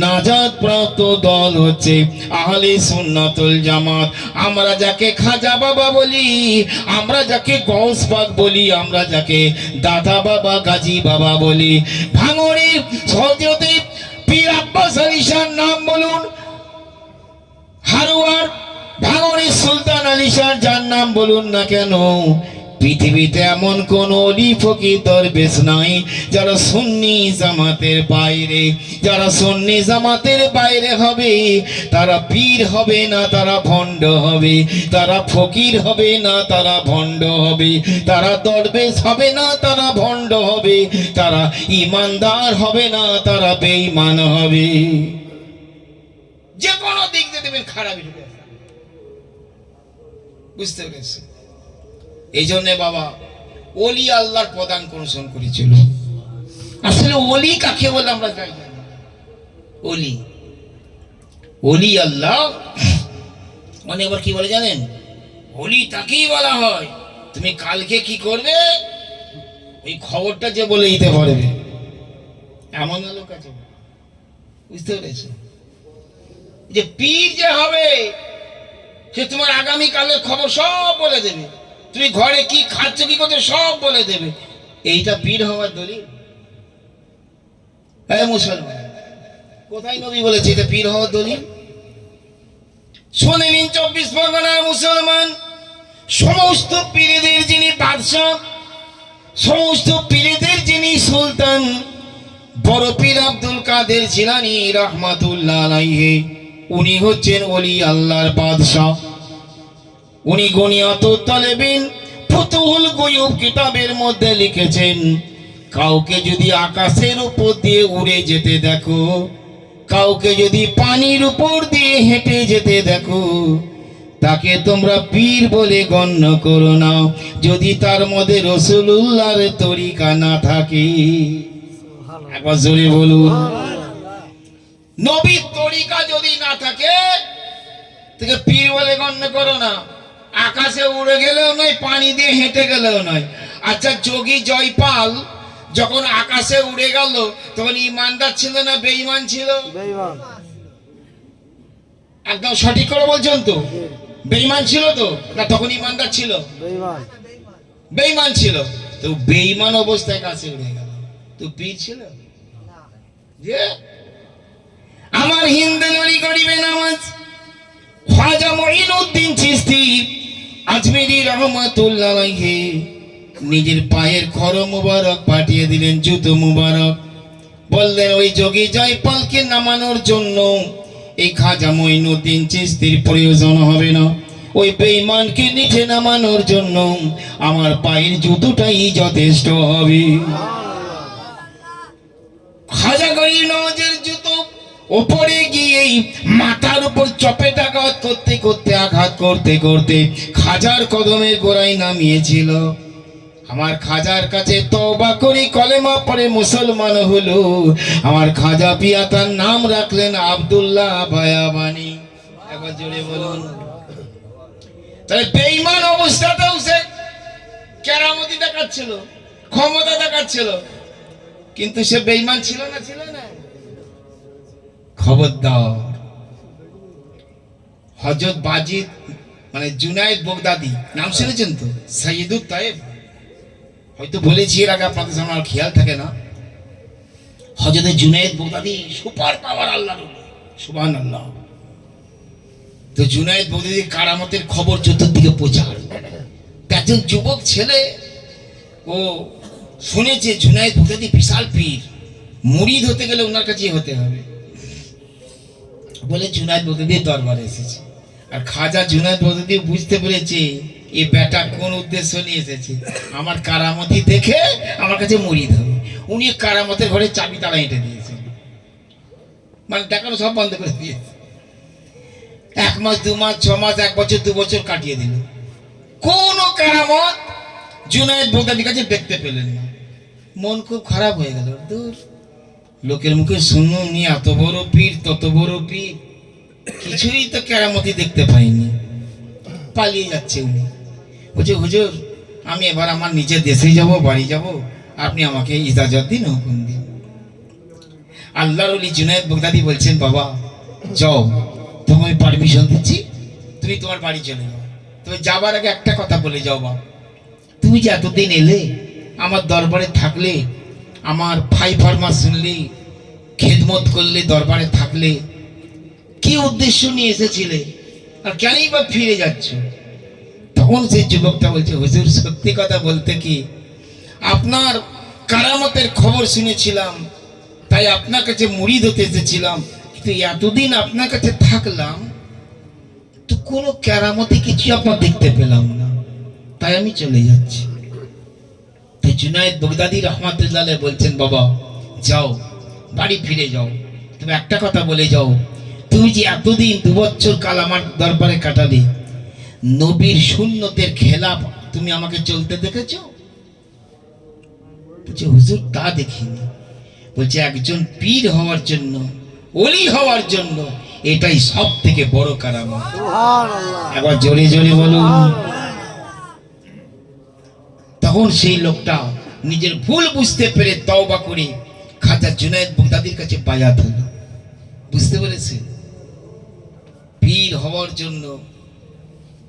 [SPEAKER 1] নাজাত প্রাপ্ত দল হচ্ছে আহলে সুন্নাতুল জামাত। আমরা যাকে খাজা বাবা বলি, আমরা যাকে গৌস পাক বলি, আমরা যাকে দাদা বাবা গাজী বাবা বলি, ভাঙড়ির হযরতে পীর আব্বাস আলী শাহর নাম বলুন, হারোয়ার ভাঙড়ির সুলতান আলী শাহ যার নাম বলুন না কেন, পৃথিবীতে এমন কোন অলি ফকির দরবেশ নাই যারা সুন্নি জামাতের বাইরে। যারা সুন্নি জামাতের বাইরে হবে তারা পীর হবে না, তারা ভণ্ড হবে। তারা ফকির হবে না, তারা ভণ্ড হবে। তারা দরবেশ হবে না, তারা ভণ্ড হবে। তারা ইমানদার হবে না, তারা বেঈমান হবে। যে কোনো দিক দিয়ে দেবেন খারাপই ঢুকে আসবে। বুঝতে পেরেছি? এই জন্যে বাবা ওলি আল্লাহর পদাঙ্ক অনুসরণ করেছিল। আসলে ওলি কাকে বলে আমরা জানি না। ওলি ওলি আল্লাহ মানে এবার কি বলে জানেন? ওলি তাকেই বলা হয় তুমি কালকে কি করবে ওই খবরটা যে বলে দিতে পারবে, এমন লোক আছে। বুঝতে পেরেছো? যে পীর যে হবে সে তোমার আগামী কালের খবর সব বলে দেবে, তুমি ঘরে কি খাচ্ছ কি করছো সব বলে দেবে। এইটা পীর হওয়ার দলিল? মুসলমান কোথায় নবী বলেছে এটা পীর হওয়ার দলিল? শোনে নিন 24 পরগনার মুসলমান, সমস্ত পীরদের যিনি বাদশাহ, সমস্ত পীরদের যিনি সুলতান, বড় পীর আব্দুল কাদের জিলানী রাহমাতুল্লাহ আলাইহি, উনি হচ্ছেন ওলি আল্লাহর বাদশাহ। উনি গনিয়াতুত তালেবিন ফুতুহুল গুয়ুব কিতাবের মধ্যে লিখেছেন, কাউকে যদি আকাশের উপর দিয়ে উড়ে যেতে দেখো, কাউকে যদি পানির উপর দিয়ে হেঁটে যেতে দেখো, তাকে তোমরা পীর বলে গণ্য করো না যদি তার মধ্যে রাসূলুল্লাহর তরিকা না থাকে। একবার জোরে বলুন, নবীর তরিকা যদি না থাকে তাকে পীর বলে গণ্য করো না। আকাশে উড়ে গেলেও নয়, পানি দিয়ে হেঁটে গেলেও নয়। আচ্ছা, যোগী জয়পাল যখন আকাশে উড়ে গেল তখন ইমানদার ছিল না বেঈমান ছিল?
[SPEAKER 2] বেঈমান।
[SPEAKER 1] একদম সঠিক করে বলছেন তো? বেঈমান ছিল তো না তখন ইমানদার ছিল?
[SPEAKER 2] বেঈমান।
[SPEAKER 1] বেঈমান ছিল। তো বেঈমান অবস্থায় কাছে উড়ে গেল, তো পীর ছিল? যে আমার হিন্দু নলি গরিবে নামাজ খাজা মঈনুদ্দিন চিশতি আজমেরি রহমাতুল্লাহ আলাইহি নিজের পায়ের খড় মুবারক পাঠিয়ে দিলেন, জুতো মুবারক। বললেন ওই যোগী জয়পালকে নামানোর জন্য এই খাজা মঈনুদ্দিন চিশতির প্রয়োজন হবে না, ওই বেঈমানকে নিচে নামানোর জন্য আমার পায়ের জুতোটাই যথেষ্ট হবে। খাজা গরিবের জুতো ওপরে গিয়ে মাথার উপর চপেটাঘাত করতে করতে আঘাত করতে করতে খাজার কদমের গোড়ায় নামিয়েছিল। আমার খাজার কাছে তওবা করে কলেমা পড়ে মুসলমান হলো। আমার খাজা পিয়া তার নাম রাখলেন আব্দুল্লাহ বায়াবানী। একবার জোরে বলুন। তাহলে বেঈমান অবস্থাতেও সে কেরামতি দেখাচ্ছিল, ক্ষমতা দেখাচ্ছিল, কিন্তু সে বেঈমান ছিল না? ছিল না? খবরদার, হযরত বাজিদ মানে জুনায়েদ বাগদাদি নাম শুনেছেন তো? সাইয়্যিদুত তায়েব, হয়তো বলেছি এর আগে, আপনাদের সামনে আর খেয়াল থাকে না। হযরত জুনায়েদ বাগদাদি সুপার পাওয়ার আল্লাহর ওলি, সুবহানাল্লাহ। তো জুনায়েদ বাগদাদি কারামতের খবর চতুর্দিকে প্রচার। একজন যুবক ছেলে ও শুনেছে জুনায়েদ বাগদাদি বিশাল পীর, মুরিদ হতে গেলে ওনার কাছেই হতে হবে বলে জুনায়েদ বাগদাদির দরবারে এসেছে। আর খাজা জুনায়েদ বগদাদি বুঝতে পেরেছে এই বেটা কোন উদ্দেশ্য নিয়ে এসেছে, আমার কারামতি দেখে আমার কাছে মুরিদ হবে। উনি কারামতের ঘরে চাবি তালা এঁটে দিয়েছেন, মানে দেখানো সব বন্ধ করে দিয়েছে। 1 মাস 2 মাস 6 মাস 1 বছর 2 বছর কাটিয়ে দিল, কোন কারামত জুনায়েদ বগদাদির কাছে দেখতে পেলেন না। মন খুব খারাপ হয়ে গেল। দূর, লোকের মুখে শুনুন নি এত বড় পীর তত বড় পীর, কিছুই তো কেরামতি দেখতে পাইনি। পালিয়ে যাচ্ছে উনি। বলছে হুজুর আমি এবার আমার নিজের দেশে যাব, বাড়ি যাব, আপনি আমাকে ইজাজত দিন, হুকুম দিন। আল্লাহর ওলি জুনায়েদ বগদাদি বলছেন বাবা যাও, তোমায় পারমিশন দিচ্ছি, তুমি তোমার বাড়ি চলে যাও। তবে যাবার আগে একটা কথা বলে যাও বাবা, তুমি যে এতদিন এলে আমার দরবারে থাকলে, আমার ফাই ফরমাস শুনলে, খেদমত করলে, দরবারে থাকলে, কি উদ্দেশ্য নিয়ে এসেছিলে আর কেনই বা ফিরে যাচ্ছ? তখন সেই যুবকটা বলছে হুজুর সত্যি কথা বলতে কি আপনার কারামতের খবর শুনেছিলাম, তাই আপনার কাছে মুরিদ হতে এসেছিলাম, কিন্তু এতদিন আপনার কাছে থাকলাম তো কোনো কেরামতি কিছু আপনার দেখতে পেলাম না, তাই আমি চলে যাচ্ছি। তাই জুনায়েদ বগদাদি রহমাতুল্লাহ আলাইহি বলছেন বাবা যাও, বাড়ি ফিরে যাও, তুমি একটা কথা বলে যাও, তুমি যে এতদিন 2 বছর কাল আমার দরবারে কাটালে, নবীর সুন্নতের খেলাফ তুমি আমাকে চলতে দেখেছো? বলছে হুজুর তা দেখিনি। বলছে একজন পীর হওয়ার জন্য, ওলি হওয়ার জন্য এটাই সব থেকে বড় কারামত। একবার জোরে জোরে বলুন। তখন সেই লোকটা নিজের ভুল বুঝতে পেরে তওবা করে খাজা জুনায়েদ বগদাদির কাছে বায়াত হলো। বুঝতে পেরেছে? পীর হওয়ার জন্য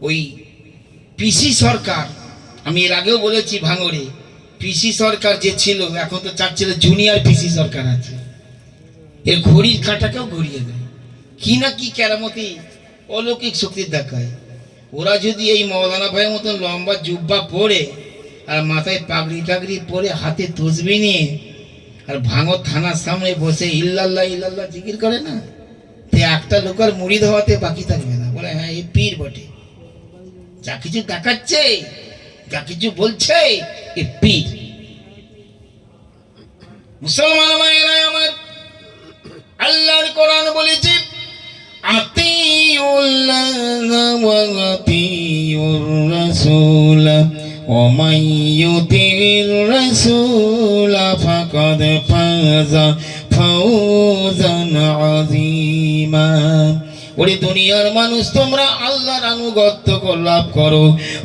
[SPEAKER 1] ওই পিসি সরকার, আমি এর আগেও বলেছি ভাঙড়ে, পিসি সরকার যে ছিল, এখন তো চাচ্ছিল জুনিয়র পিসি সরকার আছে, এর ঘড়ির কাঁটাকেও ঘুরিয়ে দেয়, কি না কি কেরামতি অলৌকিক শক্তির দেখায়। ওরা যদি এই মৌলানা ভাইয়ের মতন লম্বা জুব্বা পরে আর মাথায় পাগড়ি টাগড়ি পরে হাতে তসবি নিয়ে আর ভাঙড় থানার সামনে বসে ইল্লাল্লাহ ইল্লাল্লাহ জিকির করে না, তো একটা লোকের মুরিদ হওয়াতে বাকি থাকবে না। বলে হ্যাঁ এই পীর বটে, যা কিছু দেখাচ্ছে, যা কিছু বলছে এ পীর। মুসলমান ভাইরা আমার, আল্লাহর কোরআন বলেছে আতিউল্লাহ ওয়া আতিউর রাসূল ওয়া মান ইউতির রাসূল ফাকাদ ফাযা ফাওজান আযীমা। ওরে দুনিয়ার মানুষ, তোমরা আল্লাহর আনুগত্য লাভ করো,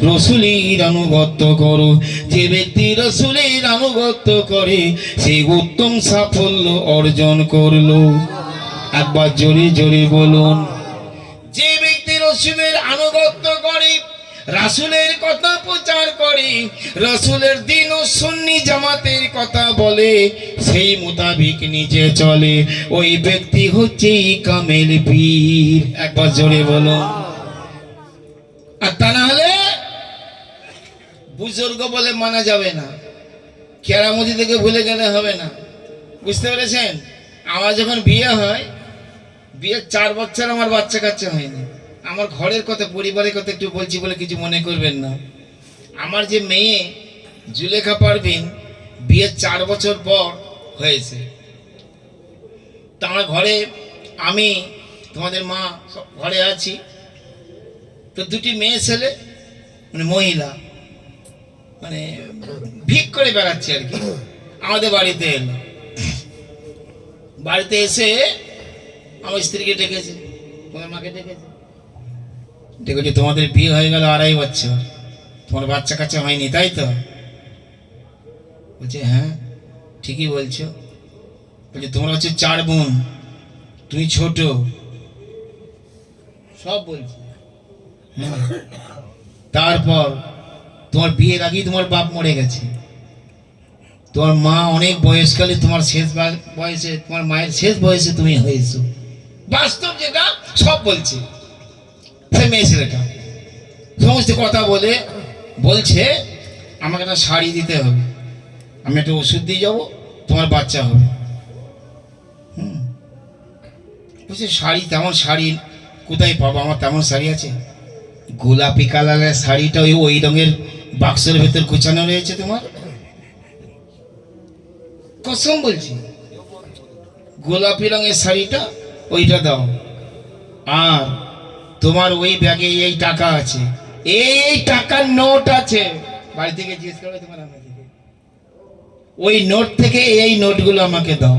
[SPEAKER 1] রসুলের আনুগত্য করো। যে ব্যক্তি রসুলের আনুগত্য করে সে উত্তম সাফল্য অর্জন করলো। একবার জোরে জোরে বলুন। যে ব্যক্তি রসুলের আনুগত্য করে, রাসূলের কথা প্রচার করে, রাসূলের দ্বীন ও সুন্নি জামাতের কথা বলে, সেই মোতাবিক নিজে চলে, ওই ব্যক্তি হচ্ছে কামেল পীর। একবার জোরে বলো। আর তা না হলে বুজুর্গ বলে মানা যাবে না, কেরামতি থেকে ভুলে গেলে হবে না। বুঝতে পেরেছেন? আমার যখন বিয়ে হয়, বিয়ের 4 বছর আমার বাচ্চা কাচ্চা হয়নি। আমার ঘরের কথা, পরিবারের কথা একটু বলছি বলে কিছু মনে করবেন না। আমার যে মেয়ে জুলেখা পারভিন, বিয়ের 4 বছর পর হয়েছে। তো আমার ঘরে আমি, তোমাদের মা সব ঘরে আছি। তো 2টি মেয়ে ছেলে, মানে মহিলা, মানে ভিক করে বেড়াচ্ছে আর কি, আমাদের বাড়িতে এলো। বাড়িতে এসে আমার স্ত্রীকে ডেকেছে, তোমার মাকে ডেকেছে, দেখেছি তোমাদের বিয়ে হয়ে গেল 2.5 বছর, তোমার বাচ্চা কাচ্চা হয়নি তাই তো? বলছে হ্যাঁ ঠিকই বলছো। বলছে তোমরা হচ্ছে 4 বোন, তুমি ছোট, সব বলছে। তারপর তোমার বিয়ের আগেই তোমার বাপ মরে গেছে, তোমার মা অনেক বয়সকালে, তোমার শেষ বয়সে, তোমার মায়ের শেষ বয়সে তুমি হয়েছো। বাস্তব যেটা সব বলছে। মেয়ে ছেলেটা সমস্ত কথা বলে বলছে আমাকে একটা শাড়ি দিতে হবে, আমি একটা ওষুধ দিয়ে যাবো, তোমার বাচ্চা হবে। বলছে শাড়ি, তেমন শাড়ি কোথায় পাবো? আমার তেমন শাড়ি আছে? গোলাপি কালারের শাড়িটা ওই রঙের বাক্সের ভেতর গোছানো রয়েছে তোমার? কসম বলছি, গোলাপি রঙের শাড়িটা ওইটা দাও। আর তোমার ওই ব্যাগে এই টাকা আছে, এই টাকার নোট আছে, বাড়ি থেকে জিজ্ঞেস করবে তোমার আমাকে, ওই নোট থেকে এই নোটগুলো আমাকে দাও।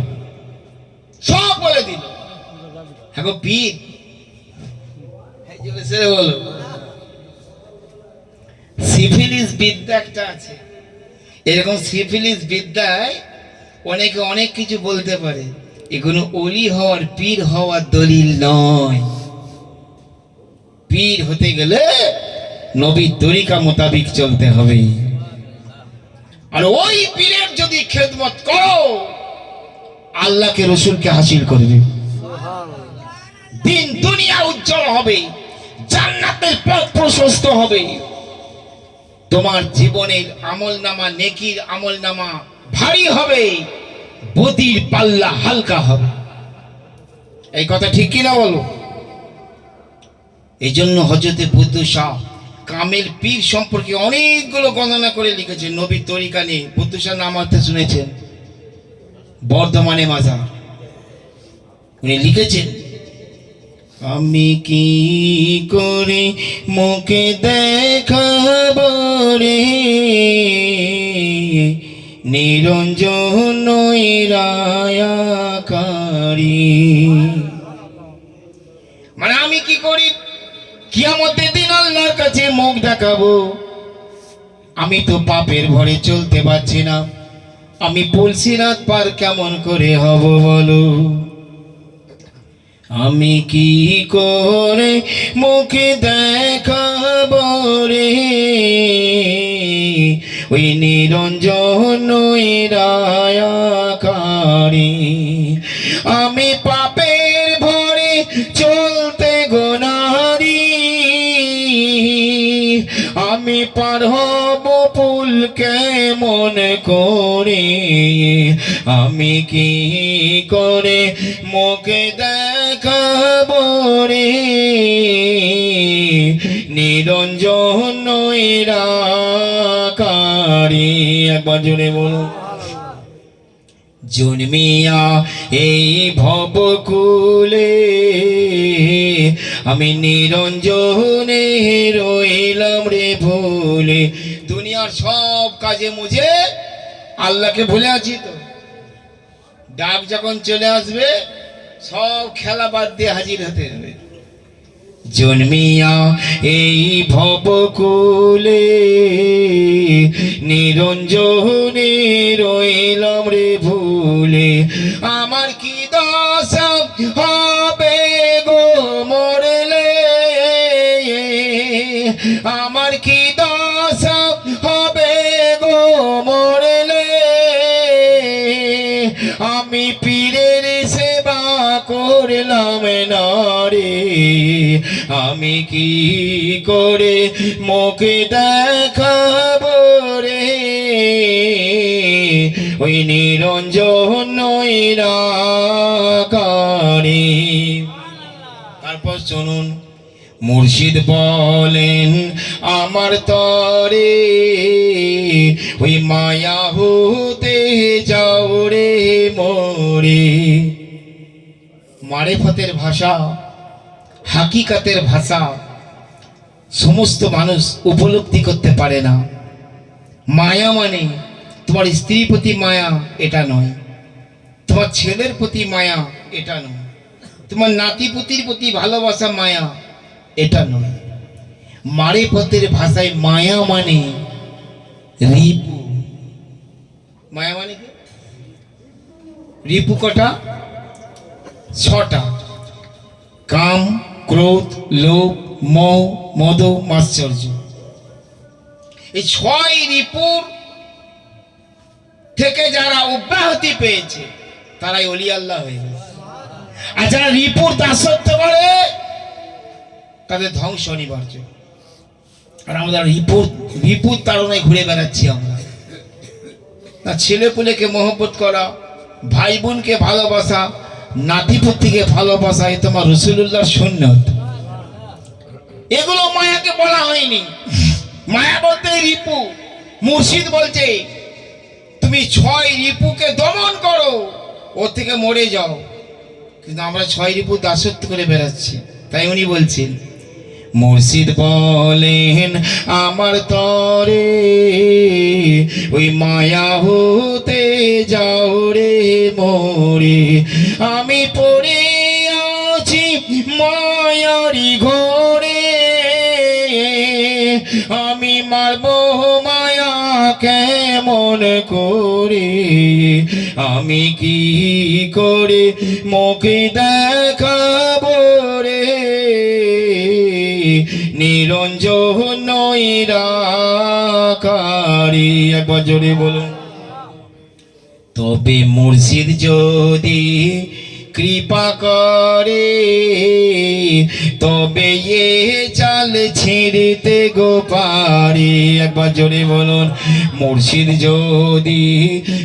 [SPEAKER 1] সব বলে দিল। হ্যাঁ গো পীর, বলো, সিফিলিস বিদ্যা একটা আছে। এরকম সিফিলিস বিদ্যায় অনেকে অনেক কিছু বলতে পারে, এগুলো ওলি হওয়ার পীর হওয়ার দলিল নয়। পীর হতে গেলে নবীর তরিকা মোতাবিক চলতে হবে। আর ওই পীরের যদি খেদমত করো, আল্লাহকে রসুলকে হাসিল করবে, দিন দুনিয়া উজ্জ্বল হবে, জান্নাতের পথ প্রশস্ত হবে, তোমার জীবনের আমলনামা, নেকির আমলনামা ভারী হবে, বদির পাল্লা হালকা হবে। এই কথা ঠিক কিনা বলো? এই জন্য হযরতে বুদ্ধ শাহ কামেল পীর সম্পর্কে অনেকগুলো গণনা করে লিখেছেন। নবীর তরিকা নিয়ে বুদ্ধ শাহ নাম হতে শুনেছেন, বর্ধমানে মাজার। উনি লিখেছেন, আমি কি করে মুখে দেখাব রে নিরঞ্জন রায়াকারী। মানে আমি কি করি কিয়ামতের দিন আল্লাহর কাছে মুখ দেখাবো? আমি তো পাপের ভরে চলতে পারছি না, আমি পুলসিরাত পার কেমন করে হব বলো? আমি কি করে মুখে দেখাব রে ওই নিরঞ্জন রায়াকারী। আমি পাপের ভরে চলতে গোনারি, আমি পার হব পুল কেমন করে? আমি কি করে মুখে দেখাব রে নিরঞ্জন রায়াকারী। একবার জোরে বলো। জন্মিয়া এই ভবকুলে আমি নিরঞ্জনে রইলাম রে ভুলে। দুনিয়ার সব কাজে মুঝে আল্লাহকে ভুলে আছি তো। ডাক যখন চলে আসবে সব খেলা বাদ দিয়ে হাজির হতে হবে। জন্মিয়া এই ভবকুলে নিরঞ্জনে রইলাম রে ভুলে। আমার কি দশা হবে গো মরলে, আমার কি দশা হবে গো মরলে? আমি পীরের সেবা করলাম না রে, আমি কি করে মুখে দেখাব রে ওই নিরঞ্জন রায়াকারী। তারপর শুনুন, মুর্শিদ বলেন আমার তরে ওই মায়া হতে যাও রে মোরে। মারেফতের ভাষা, হাকিকাতের ভাষা সমস্ত মানুষ উপলব্ধি করতে পারে না। মায়া মানে তোমার স্ত্রীর প্রতি মায়া, এটা নয়। তোমার ছেলের প্রতি মায়া, এটা নয়। তোমার নাতিপুতির প্রতি ভালোবাসা মায়া, এটা নয়। মারেফতের ভাষায় মায়া মানে রিপু। মায়া মানে কি? রিপু কটা? 6টা। কাম, ক্রোধ, লোভ, মোহ, মদ, মাৎসর্য। এই 6 রিপুর থেকে যারা অব্যাহতি পেয়েছে তারাই ওলি আল্লাহ হয়ে গেছে। আর যারা রিপুর দাসত্ব করে তাদের ধ্বংস অনিবার্য। আর আমরা রিপুর তাড়নায় ঘুরে বেড়াচ্ছি। আমরা ছেলে পুলেকে মহব্বত করা, ভাই বোনকে ভালোবাসা, নাতিপুতিকে ভালোবাসা, এ তোমার রাসূলুল্লাহর সুন্নাত। এগুলো মায়াকে বলা হয়নি। মায়া বলতে রিপু, মুর্শিদ বলছে তুমি 6 রিপুকে দমন করো, ওর থেকে মরে যাও। কিন্তু আমরা 6 রিপু দাসত্ব করে বেড়াচ্ছি। তাই উনি বলছেন, মুর্শিদ বলেন আমার তরে ওই মায়া হতে যাও রে মরে, আমি পড়ে আছি মায়ারি ঘরে, আমি মারব মায়া কেমন করে, আমি কি করে মুখে দেখাবো রে, নিরঞ্জন নৈরাকারী। একবার জোরে বলুন। তবে মুর্শিদ যদি কৃপা করে, তবে এ চাল ছিঁড়তে গো পারে। একবার জোরে বলুন। মুর্শিদ যদি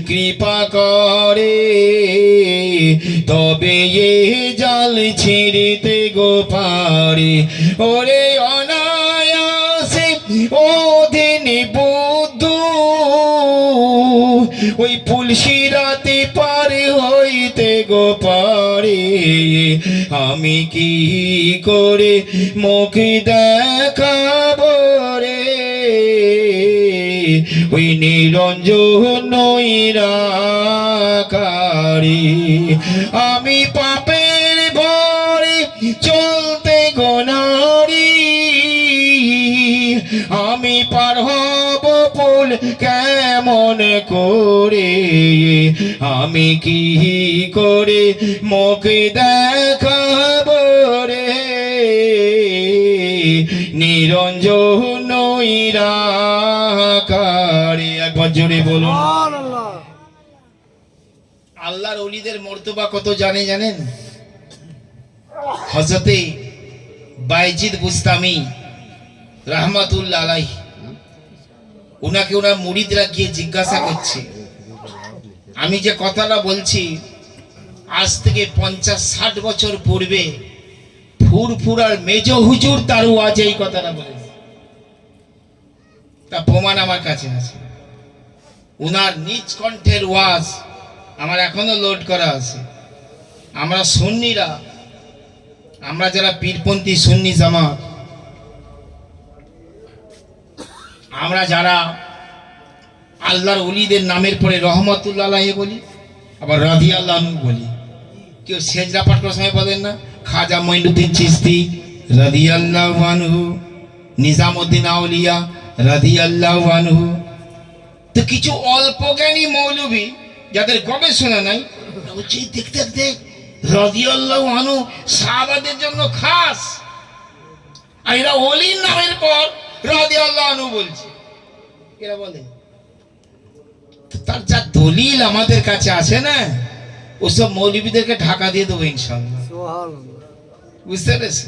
[SPEAKER 1] কৃপা করে, তবে এ জাল ছিঁড়তে গো পারে। ওরে অনায়াসে অধীন বুদ্ধ ওই পুলসিরাতে পার হইতে গো পারে, আমি কি করে মুখ দেখাবো রে, ওই নিরঞ্জন নৈরাকারী। আমি পাপের ভরে চলতে গো নারী, আমি পার হব পুল কেমন করে, আমি কি করে মুখ দেখাবো রে, নিরঞ্জন নৈরাকারী। একবার জোরে বলুন।
[SPEAKER 2] সুবহানাল্লাহ।
[SPEAKER 1] আল্লাহর ওলিদের মর্তবা কত জানেন? হযরতে বাইজিদ বুস্তামি রাহমাতুল্লাহ আলাইহি, উনাকে ওনার মুরিদরা গিয়ে জিজ্ঞাসা করছে, আমি যে কথাটা বলছি আজ থেকে 50-60 বছর পূর্বে ফুরফুরার মেজ হুজুর তার ওয়াজে এই কথাটা বলেছে, তা প্রমাণ আমার কাছে আছে। উনার নিজ কণ্ঠের ওয়াজ আমার এখনো লোড করা আছে। আমরা সুন্নিরা, আমরা যারা পীরপন্থী সুন্নি জামাত, আমরা যারা আল্লাহর ওলিদের নামের পরে রহমতুল্লাহ আলাইহি বলি, আবার রাদিয়াল্লাহু আনহু বলি। কেউ সেজদা পাঠ করার সময় বলেন না খাজা মঈনুদ্দিন চিশতি রাদিয়াল্লাহু আনহু, নিজামউদ্দিন আউলিয়া রাদিয়াল্লাহু আনহু। তো কিছু অল্প জ্ঞানী মৌলবী যাদের গবেষণা নাই, বলছে দেখতে দেখতে রাদিয়াল্লাহু আনহু সাহাবাদের জন্য খাস, আর এরা ওলির নামের পর রাদিয়াল্লাহু আনহু বলছে। এরা বলে তার যা দলিল আমাদের কাছে আছে না, ওসব মৌলবীদেরকে ঢাকা দিয়ে দেবো ইনশাআল্লাহ।
[SPEAKER 2] সুবহানাল্লাহ।
[SPEAKER 1] বুঝতে পেরেছে?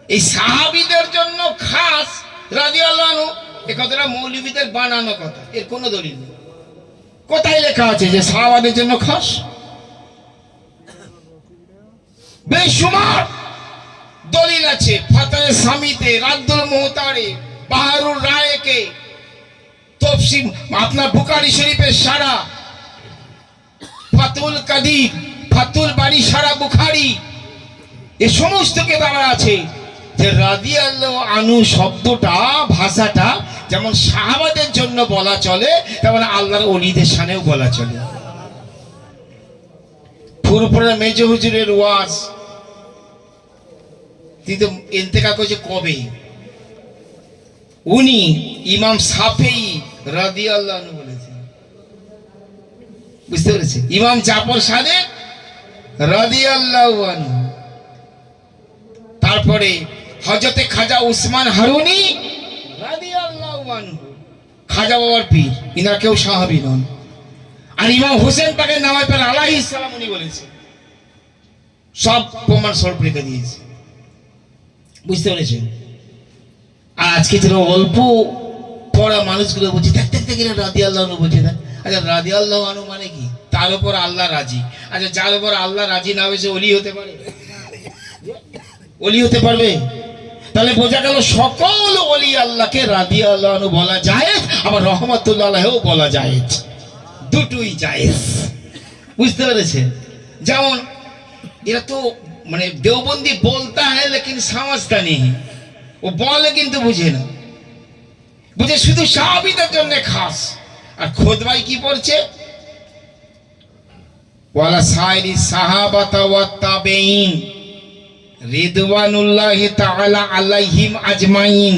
[SPEAKER 1] এই সাহাবীদের জন্য খাস রাদিয়াল্লাহু আনহু, এই কথাটা মৌলবীদের বানানো কথা, এর কোনো দলিল নেই। কোথায় লেখা আছে যে সাহাবাদের জন্য খাস? বেশুমার দলিল আছে, ফাতায়ে সামিতে, রাদ্দুল মুহতারে, বাহারুর রায়েকে, তফসির আপনার বুখারী শরীফের সারা, ফাতুল কাদির, ফাতুল বারি সারা বুখারী, এই সমস্ত কিতাবে আছে যে রাদিয়াল্লাহু আনহু শব্দটা, ভাষাটা যেমন সাহাবাদের জন্য বলা চলে, তেমন আল্লাহর ওলিদের শানেও বলা চলে। ফুরফুরা মেজ হুজুরের ওয়াজ তিনি তো ইন্তেকাল করেছে কবে? উনি ইমাম শাফেঈ রাদিয়াল্লাহু আনহু বলেছেন। বুঝতে পেরেছে? ইমাম জাফর সাদেক রাদিয়াল্লাহু আনহু, তারপরে হযরতে খাজা উসমান হারুনি রাদিয়াল্লাহু আনহু, খাজা বাবার পীর, ইনারা কেউ সাহাবী নন। আর ইমাম হোসেন পাকের নামায় পর আলাইহিস সালাম উনি বলেছেন। সব প্রমাণ স্বরূপ রেখে দিয়েছে। বুঝতে পেরেছেন? আর আজকে যারা অল্প পড়া মানুষগুলো বলছে দেখ দেখ দেখ রাদিয়াল্লাহু আনহু বলছে, দেখ আচ্ছা রাদিয়াল্লাহু আনহু মানে কি? তার উপর আল্লাহ রাজি। আচ্ছা যার উপর আল্লাহ রাজি না হয়েছে ওলি হতে পারে? ওলি হতে পারবে? তাহলে বোঝা গেল সকল ওলি আল্লাহকে রাদিয়াল্লাহু আনহু বলা যায়, আবার রহমাতুল্লাহ আলাইহিও বলা যায়, দুটোই জায়েজ। বুঝতে পেরেছে? যেমন এরা তো মানে দেওবন্দি বলতা হ্যাঁ লেকিন সমঝতা নেই, ও বলে কিন্তু বুঝে না, বুঝে শুধু সাহাবীদের জন্য খাস। আর খুতবায় কি পড়ছে? ওয়ালা সাইরি সাহাবাতা ওয়াত তাবেঈন রিদওয়ানুল্লাহি তাআলা আলাইহিম আজমাইন।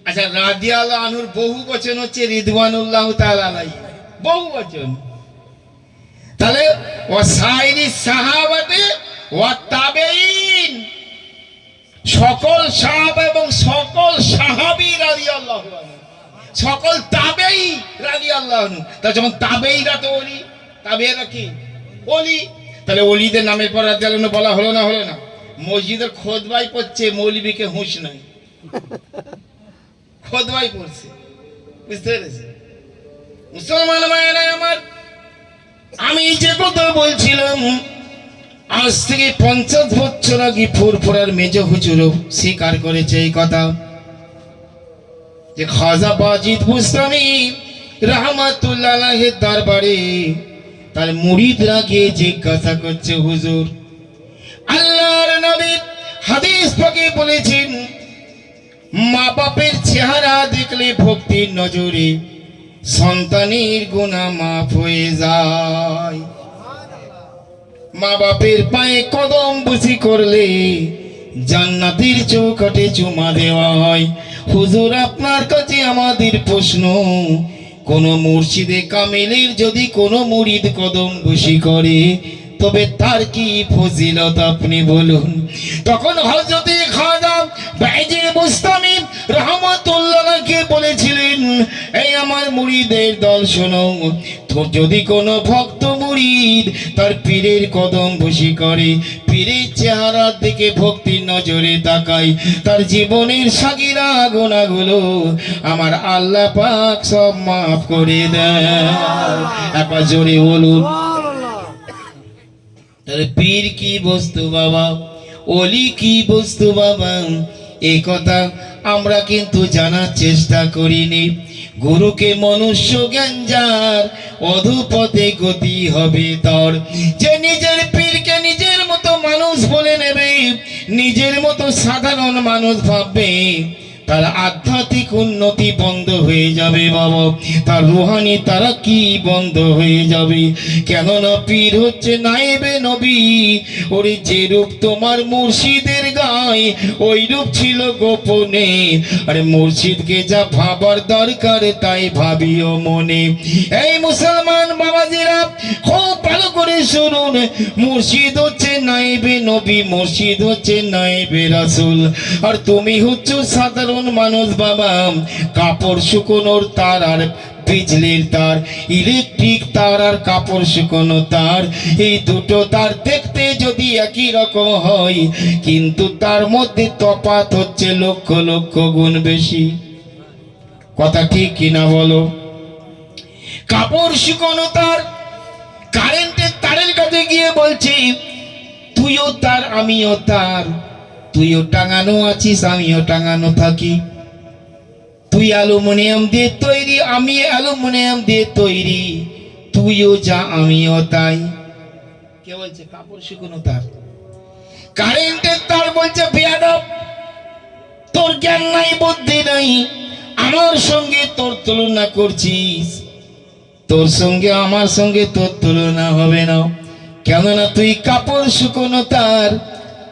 [SPEAKER 1] আচ্ছা, রাদিয়াল্লাহু আনহুর বহু বচন হচ্ছে রিদওয়ানুল্লাহ তাআলা আলাইহি, বহু বচন। তাহলে ওয়াসাইরি সাহাবাতে ওয়াত তাবেঈন, সকল সাহাবা এবং সকল সাহাবী রাদিয়াল্লাহু আনহু, সকল তাবেঈ রাদিয়াল্লাহু আনহু। তাহলে যেমন তাবেঈরা তো ওলি, তাবেঈরা কি ওলি, তাহলে ওলিদের নামের পর রাদিয়াল্লাহু আনহু বলা হলো না? হলো না? মসজিদের খুতবায় পড়ছে, মৌলবীকে হুঁশ নাই, খুতবায় পড়ছে। বুঝতে পেরেছে? মুসলমান ভাইয়েরা আমার, আমি যে কথা বলছিলাম, আজ থেকে 50 বছর আগে ফুরফুরার মেজ হুজুরও স্বীকার করেছে এই কথা, যে খাজা বাজিদ বুস্তামি রহমাতুল্লাহ আলাইহির দরবারে তার মুরিদরা গিয়ে জিজ্ঞাসা করছে, হুজুর আল্লাহর নবী হাদিস পাকে বলেছেন, মা বাপের চেহারা দেখলে ভক্তির নজরে সন্তানের গুনাহ মাফ হয়ে যায়, মা বাপের পায়ে কদম বুসি করলে জান্নাতের চৌকাঠে চুমা দেওয়া হয়। হুজুর আপনার কাছে আমাদের প্রশ্ন, কোন মুর্শিদে কামিলের যদি কোনো মুরিদ কদম বুসি করে তবে তার কি ফজিলত আপনি বলুন। তখন হযরতে খাজা বাইজিদ বুস্তামি রহমাতুল্লাহকে বলেছিলেন, এই আমার মুরিদের দল শোনো, তো যদি কোনো ভক্ত মুরিদ তার পীরের কদম বুসি করে, পীরের চেহারার দিকে ভক্তির নজরে তাকায়, তার জীবনের সাগিরা গুনাহগুলো আমার আল্লাহ পাক সব মাফ করে দেয়। একবার জোরে বলুন। তাহলে পীর কি বস্তু বাবা, ওলি কি বস্তু বাবা, এই কথা আমরা কিন্তু জানার চেষ্টা করিনি। গুরুকে মনুষ্য জ্ঞান যার, অধুপথে গতি হবে তার। যে নিজের পীরকে নিজের মতো মানুষ বলে নেবে, নিজের মতো সাধারণ মানুষ ভাববে, তার আধ্যাত্মিক উন্নতি বন্ধ হয়ে যাবে বাবা, তার রুহানি তারা কি বন্ধ হয়ে যাবে। কেননা পীর হচ্ছে নায়েবে নবী। ওরে যে রূপ তোমার মুর্শিদের গায়ে, ওই রূপ ছিল গোপনে। আরে মুর্শিদকে যা ভাবার দরকার তাই ভাবিও মনে। এই মুসলমান বাবাজিরা খুব ভালো করে শুনুন, মুর্শিদ হচ্ছে নায়েবে নবী, মুর্শিদ হচ্ছে নায়েবে রাসূল। আর তুমি হচ্ছে সাধারণ মানুষ বাবা, কাপড় শুকোনোর তার আর বিজলির তার, ইলেকট্রিক তার আর কাপড় শুকোনো তার, এই দুটো তার দেখতে যদি একই রকম হয়, কিন্তু তার মধ্যে তফাৎ হচ্ছে লক্ষ লক্ষ গুণ বেশি। কথা ঠিক কিনা বলো? কাপড় শুকোনো তার কারেন্টের তারের কাছে গিয়ে বলছি, তুইও তার আমিও তার, তুইও টাঙানো আছিস আমিও টাঙানো থাকি, তুই অ্যালুমিনিয়াম দিয়ে তৈরি আমি অ্যালুমিনিয়াম দিয়ে তৈরি, তুইও যা আমিও তাই। কে বলছে? কাপড় শুকনো তার। কারেন্টের তার বলছে, বেয়াদব, তোর জ্ঞান নাই বুদ্ধি নাই, আমার সঙ্গে তোর তুলনা করছিস, তোর সঙ্গে আমার সঙ্গে তোর তুলনা হবে না। কেননা তুই কাপড় শুকনো তার,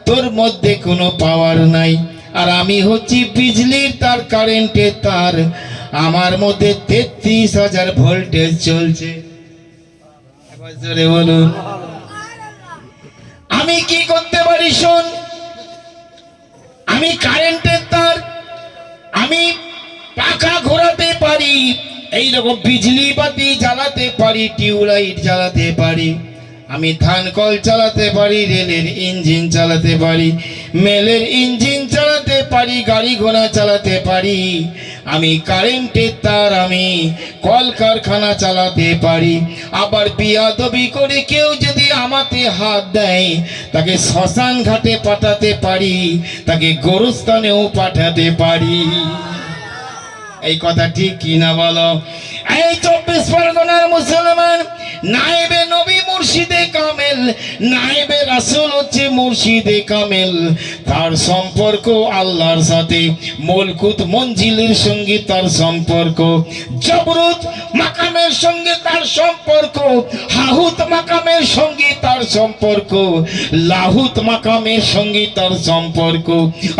[SPEAKER 1] তোর মধ্যে কোনো পাওয়ার নাই, আর আমি হচ্ছি বিজলির তার, কারেন্টের তার, আমার মধ্যে 33,000 ভোল্টেজ চলছে। বলুন, আমি কি করতে পারি? শোন, আমি কারেন্টের তার, আমি পাখা ঘোরাতে পারি, এইরকম বিজলি বাতি জ্বালাতে পারি, টিউবলাইট জ্বালাতে পারি, আমি ধান কল চালাতে পারি, রেলের ইঞ্জিন চালাতে পারি, মেলের ইঞ্জিন চালাতে পারি, গাড়ি ঘোড়া চালাতে পারি,
[SPEAKER 3] আমি কারেন্টের তার, আমি কলকারখানা চালাতে পারি। আবার বিয়াদবি করে কেউ যদি আমাতে হাত দেয়, তাকে শ্মশান ঘাটে পাঠাতে পারি, তাকে গোরস্থানেও পাঠাতে পারি। এই কথা ঠিক কি না বলো? এই 24 পরগনার মুসলমান, নায়েবে নবী মুর্শিদে কামেল, নায়েবে রাসূল হচ্ছে মুর্শিদে কামেল। তার সম্পর্ক আল্লাহর সাথে, মলকুত মঞ্জিলের সঙ্গে তার সম্পর্ক, জবরুত মাকামের সঙ্গে তার সম্পর্ক, হাহুত মাকামের সঙ্গে তার সম্পর্ক, লাহুত মাকামের সঙ্গে তার সম্পর্ক।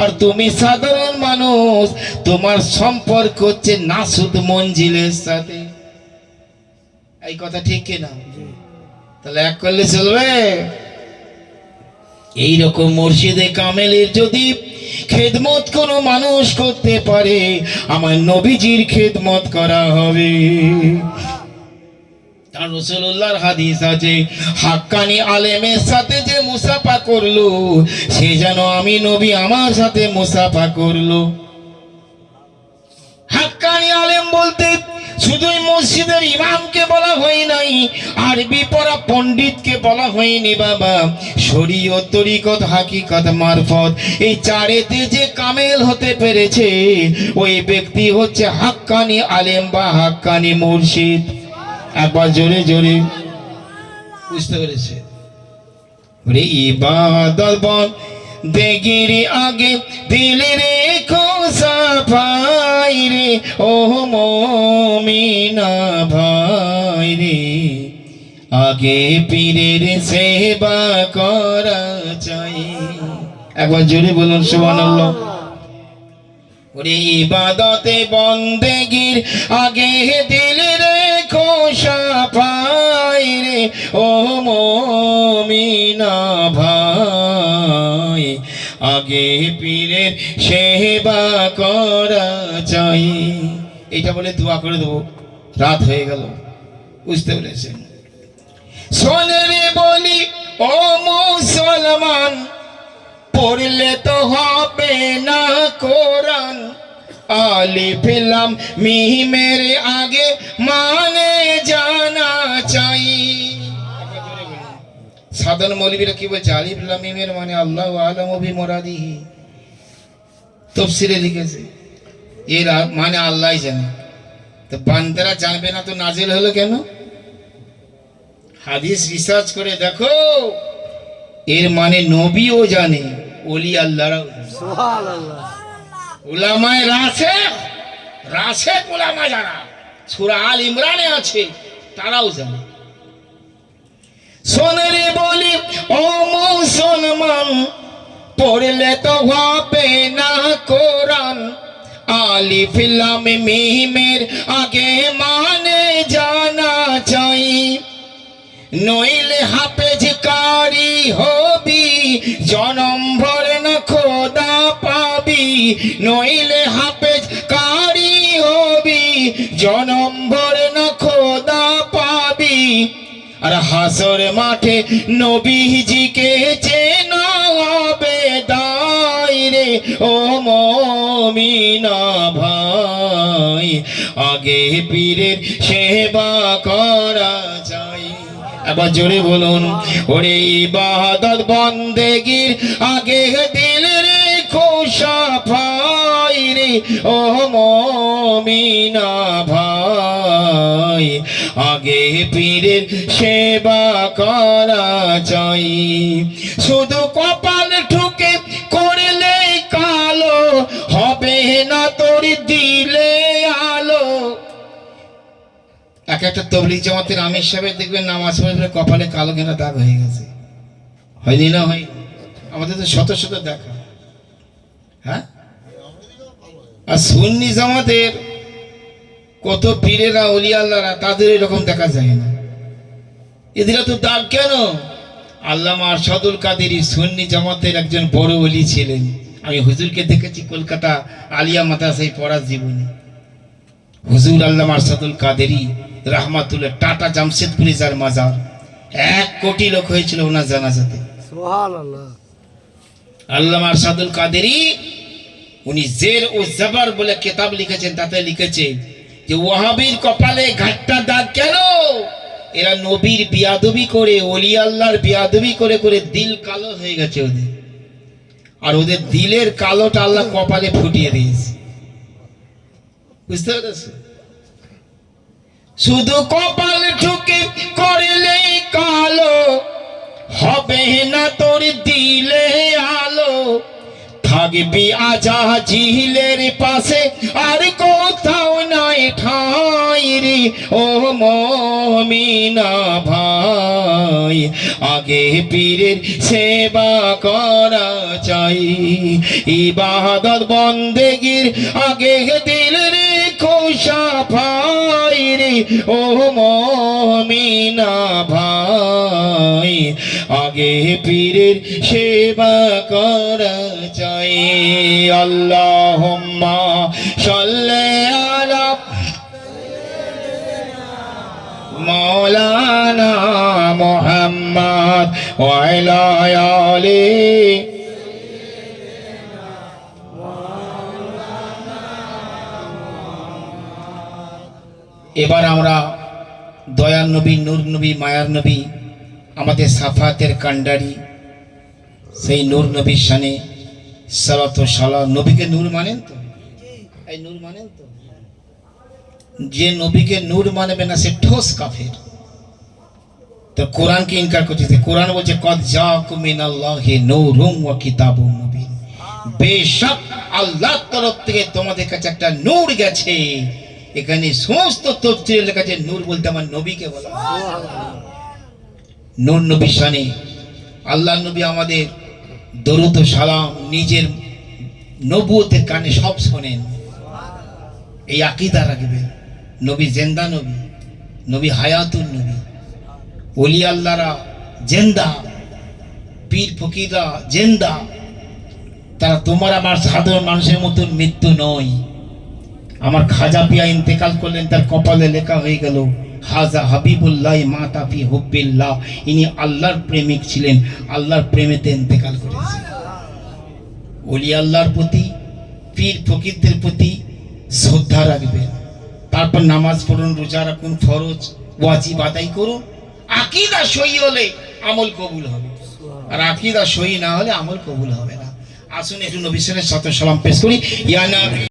[SPEAKER 3] আর তুমি সাধারণ মানুষ, তোমার সম্পর্ক হচ্ছে নাসুদ মঞ্জিলের সাথে। এই কথা ঠিক কিনা? তাহলে এক করলে চলবে? এইরকম মুর্শিদে কামেলের যদি খেদমত কোনো মানুষ করতে পারে, আমার নবীজির খেদমত করা হবে। তার রাসূলুল্লাহর হাদিস আছে, হাক্কানি আলেমের সাথে যে মুসাফা করলো, সে যেন আমি নবী আমার সাথে মুসাফা করলো। হাক্কানি আলেম বলতে শুধুই মসজিদের ইমামকে বলা হয় নাই, আরবি পড়া পণ্ডিতকে বলা হয়নি বাবা। শরীয়ত, তরিকত, হাকিকত, মারফত, এই চারেতে যে কামেল হতে পেরেছে, ওই ব্যক্তি হচ্ছে হাক্কানি আলেম বা হাক্কানি মুর্শিদ। একবার জোরে জোরে বুঝতে পেরেছে? ওরে ইবাদত বন্দেগির আগে দিলে রেখো সাফাই রে, ও মুমিনা ভাই রে, আগে পীরের সেবা করা চাই। একবার জোরে বলুন সুবহানাল্লাহ। ওরে ইবাদতে বন্দেগির আগে দিলে রেখো সাফাই রে, ও মুমিনা ভাই, আগে পীরের সেবা করা চাই। এটা বলে দোয়া করে দেবো, রাত হয়ে গেল। বুঝতে পেরেছেন? শোনে রে বলি ও মুসলমান, পড়লে তো হবে না কোরআন, আলিফ লাম মিমের আগে মানে জানা চাই। সাধারণ মৌলবীরা কি বলছে? আলিফ লাম মিমের মানে আল্লাহু আ'লামু বিমুরাদিহি, তাফসীরে লিখেছে এর মানে আল্লাহই জানে। তো বান্দারা জানবে না তো নাজিল হলো কেন? হাদিস রিসার্চ করে দেখো, এর মানে নবীও জানে, ওলি আল্লাহরাও জানে।
[SPEAKER 2] সুবহানাল্লাহ।
[SPEAKER 3] উলামায়ে রাসেখ উলামা যারা সূরা আল ইমরানে আছে, তারাও জানে। সোনারে বলি ও মুসলমান, পড়লে তো হবে না কোরআন, আলিফ লাম মিমের আগে মানে জানা চাই, নইলে হাফেজ কারি হবি, জনম ভর না খোদা পাবি, নইলে হাফেজ কারি হবি, জনম ভর না খোদা পাবি। আর হাসর মাঠে নবীজিকে চেনা হবে দায় রে, ও মুমিনা ভাই, আগে পীরের সেবা করা চাই। এবার জোরে বলুন, ওরে ইবাদত বন্দেগির আগে দিল রেখো সাফাই রে, ও মুমিনা ভাই, আগে পীরের সেবা করা চাই। শুধু কপাল ঠুকে করলে কালো, হবে না তোর দিলে আলো। এক একটা তবলিগ জামাতের আমির সাহেব দেখবেন নামাজ পড়ে কপালে কালো ঘেরা দাগ হয়ে গেছে, হয়নি না? হয় আমাদের তো শত শত দেখা। হ্যাঁ, আর সুন্নি জামাতের কত পীরেরা ওলি আল্লাহরা, তাদের এরকম দেখা যায় না। এদের তো দাগ কেন? আল্লামা আরশাদুল কাদেরী সুন্নি জামাতের একজন বড় ওলি ছিলেন। আমি হুজুরকে দেখেছি কলকাতা আলিয়া মাদ্রাসায় পড়ার জীবনে। হুজুর আল্লামা আরশাদুল কাদেরী রাহমাতুল্লাহ, টাটা জামশেদপুরে যার মাজার, 1 কোটি লোক হয়েছিল ওনার জানাজাতে।
[SPEAKER 2] সুবহানাল্লাহ।
[SPEAKER 3] আল্লামা আরশাদুল কাদেরী উনি জের ও জবর বলে কিতাব লিখেছেন, তাতে লিখেছে যে ওয়াহাবির কপালে ঘাটটা দাগ কেন? এরা নবীর বিয়াদবি করে, ওলি আল্লাহর বিয়াদবি করে করে দিল কালো হয়ে গেছে ওদের, আর ওদের দিলের কালোটা আল্লাহ কপালে ফুটিয়ে দিয়েছে। বুঝতে পেরেছ? শুধু কপাল ঠুকে করলেই কালো হবে না তোর দিলে আলো, থাকবি আজা ঝিলের পাশে আর কোথাও নাই ঠাঁই রে ও মমিনা ভাই, আগে পীরের সেবা করা চাই, ইবাদত বন্দেগীর আগে দিল রে খোসা ভাই রে ও মমিনা ভাই, আগে পীরের সেবা করা চাই। আল্লাহুম্মা সাল্লি আলা মাওলানা মুহাম্মদ ওয়া আলা আলি। এবার আমরা দয়ার নবী, নূর নবী, মায়ার নবী, আমাদের সাফাতের কান্ডারি সেই নূর নবীর শানে সালাত ও সালাম। নবীকে নূর মানেন তো? এই নূর মানেন তো? যে নবীকে নূর মানবে না সে ঠোস কাফের। তো কোরআনকে ইনকার করতেছে। কোরআন বলছে কদ জাকুম মিনাল্লাহি নূরুম ওয়া কিতাবুম মুবিন, বেশক আল্লাহর তরফ থেকে তোমাদের কাছে একটা নূর গেছে। এখানে সমস্ত তাফসীরে লেখা আছে নূর বলতে আমার নবীকে বলা। নূর নবীর শানে আল্লাহ নবী আমাদের দরুদ ও সালাম নিজের নবুয়তের কানে সব শোনেন। এই আকীদা রাখবেন, নবী জিন্দা নবী, নবী হায়াতুন নবী, ওলি আল্লাহরা জিন্দা, পীর ফকিররা জিন্দা। তারা তোমার আমার সাধারণ মানুষের মতন মৃত্যু নয়। আমার খাজা পিয়া ইন্তেকাল করলেন, তার কপালে লেখা হয়ে গেল হাজা হাবিবুল্লাহ মাতা ফি হুব্বিল্লাহ, ইনি আল্লাহর প্রেমিক ছিলেন, আল্লাহর প্রেমেতে ইন্তেকাল করেছে। ওলি আল্লাহর প্রতি, পীর ফকিরদের প্রতি শ্রদ্ধা রাখবেন, তারপর নামাজ পড়ুন, রোজা রাখুন, ফরজ ওয়াজিব আদায় করুন। আকীদা সহি হলে আমল কবুল হবে, আর আকীদা সহি না হলে আমল কবুল হবে না। আসুন একটু নবী সাল্লাল্লাহু আলাইহি ওয়াসাল্লাম পেশ করি। ইয়া নবী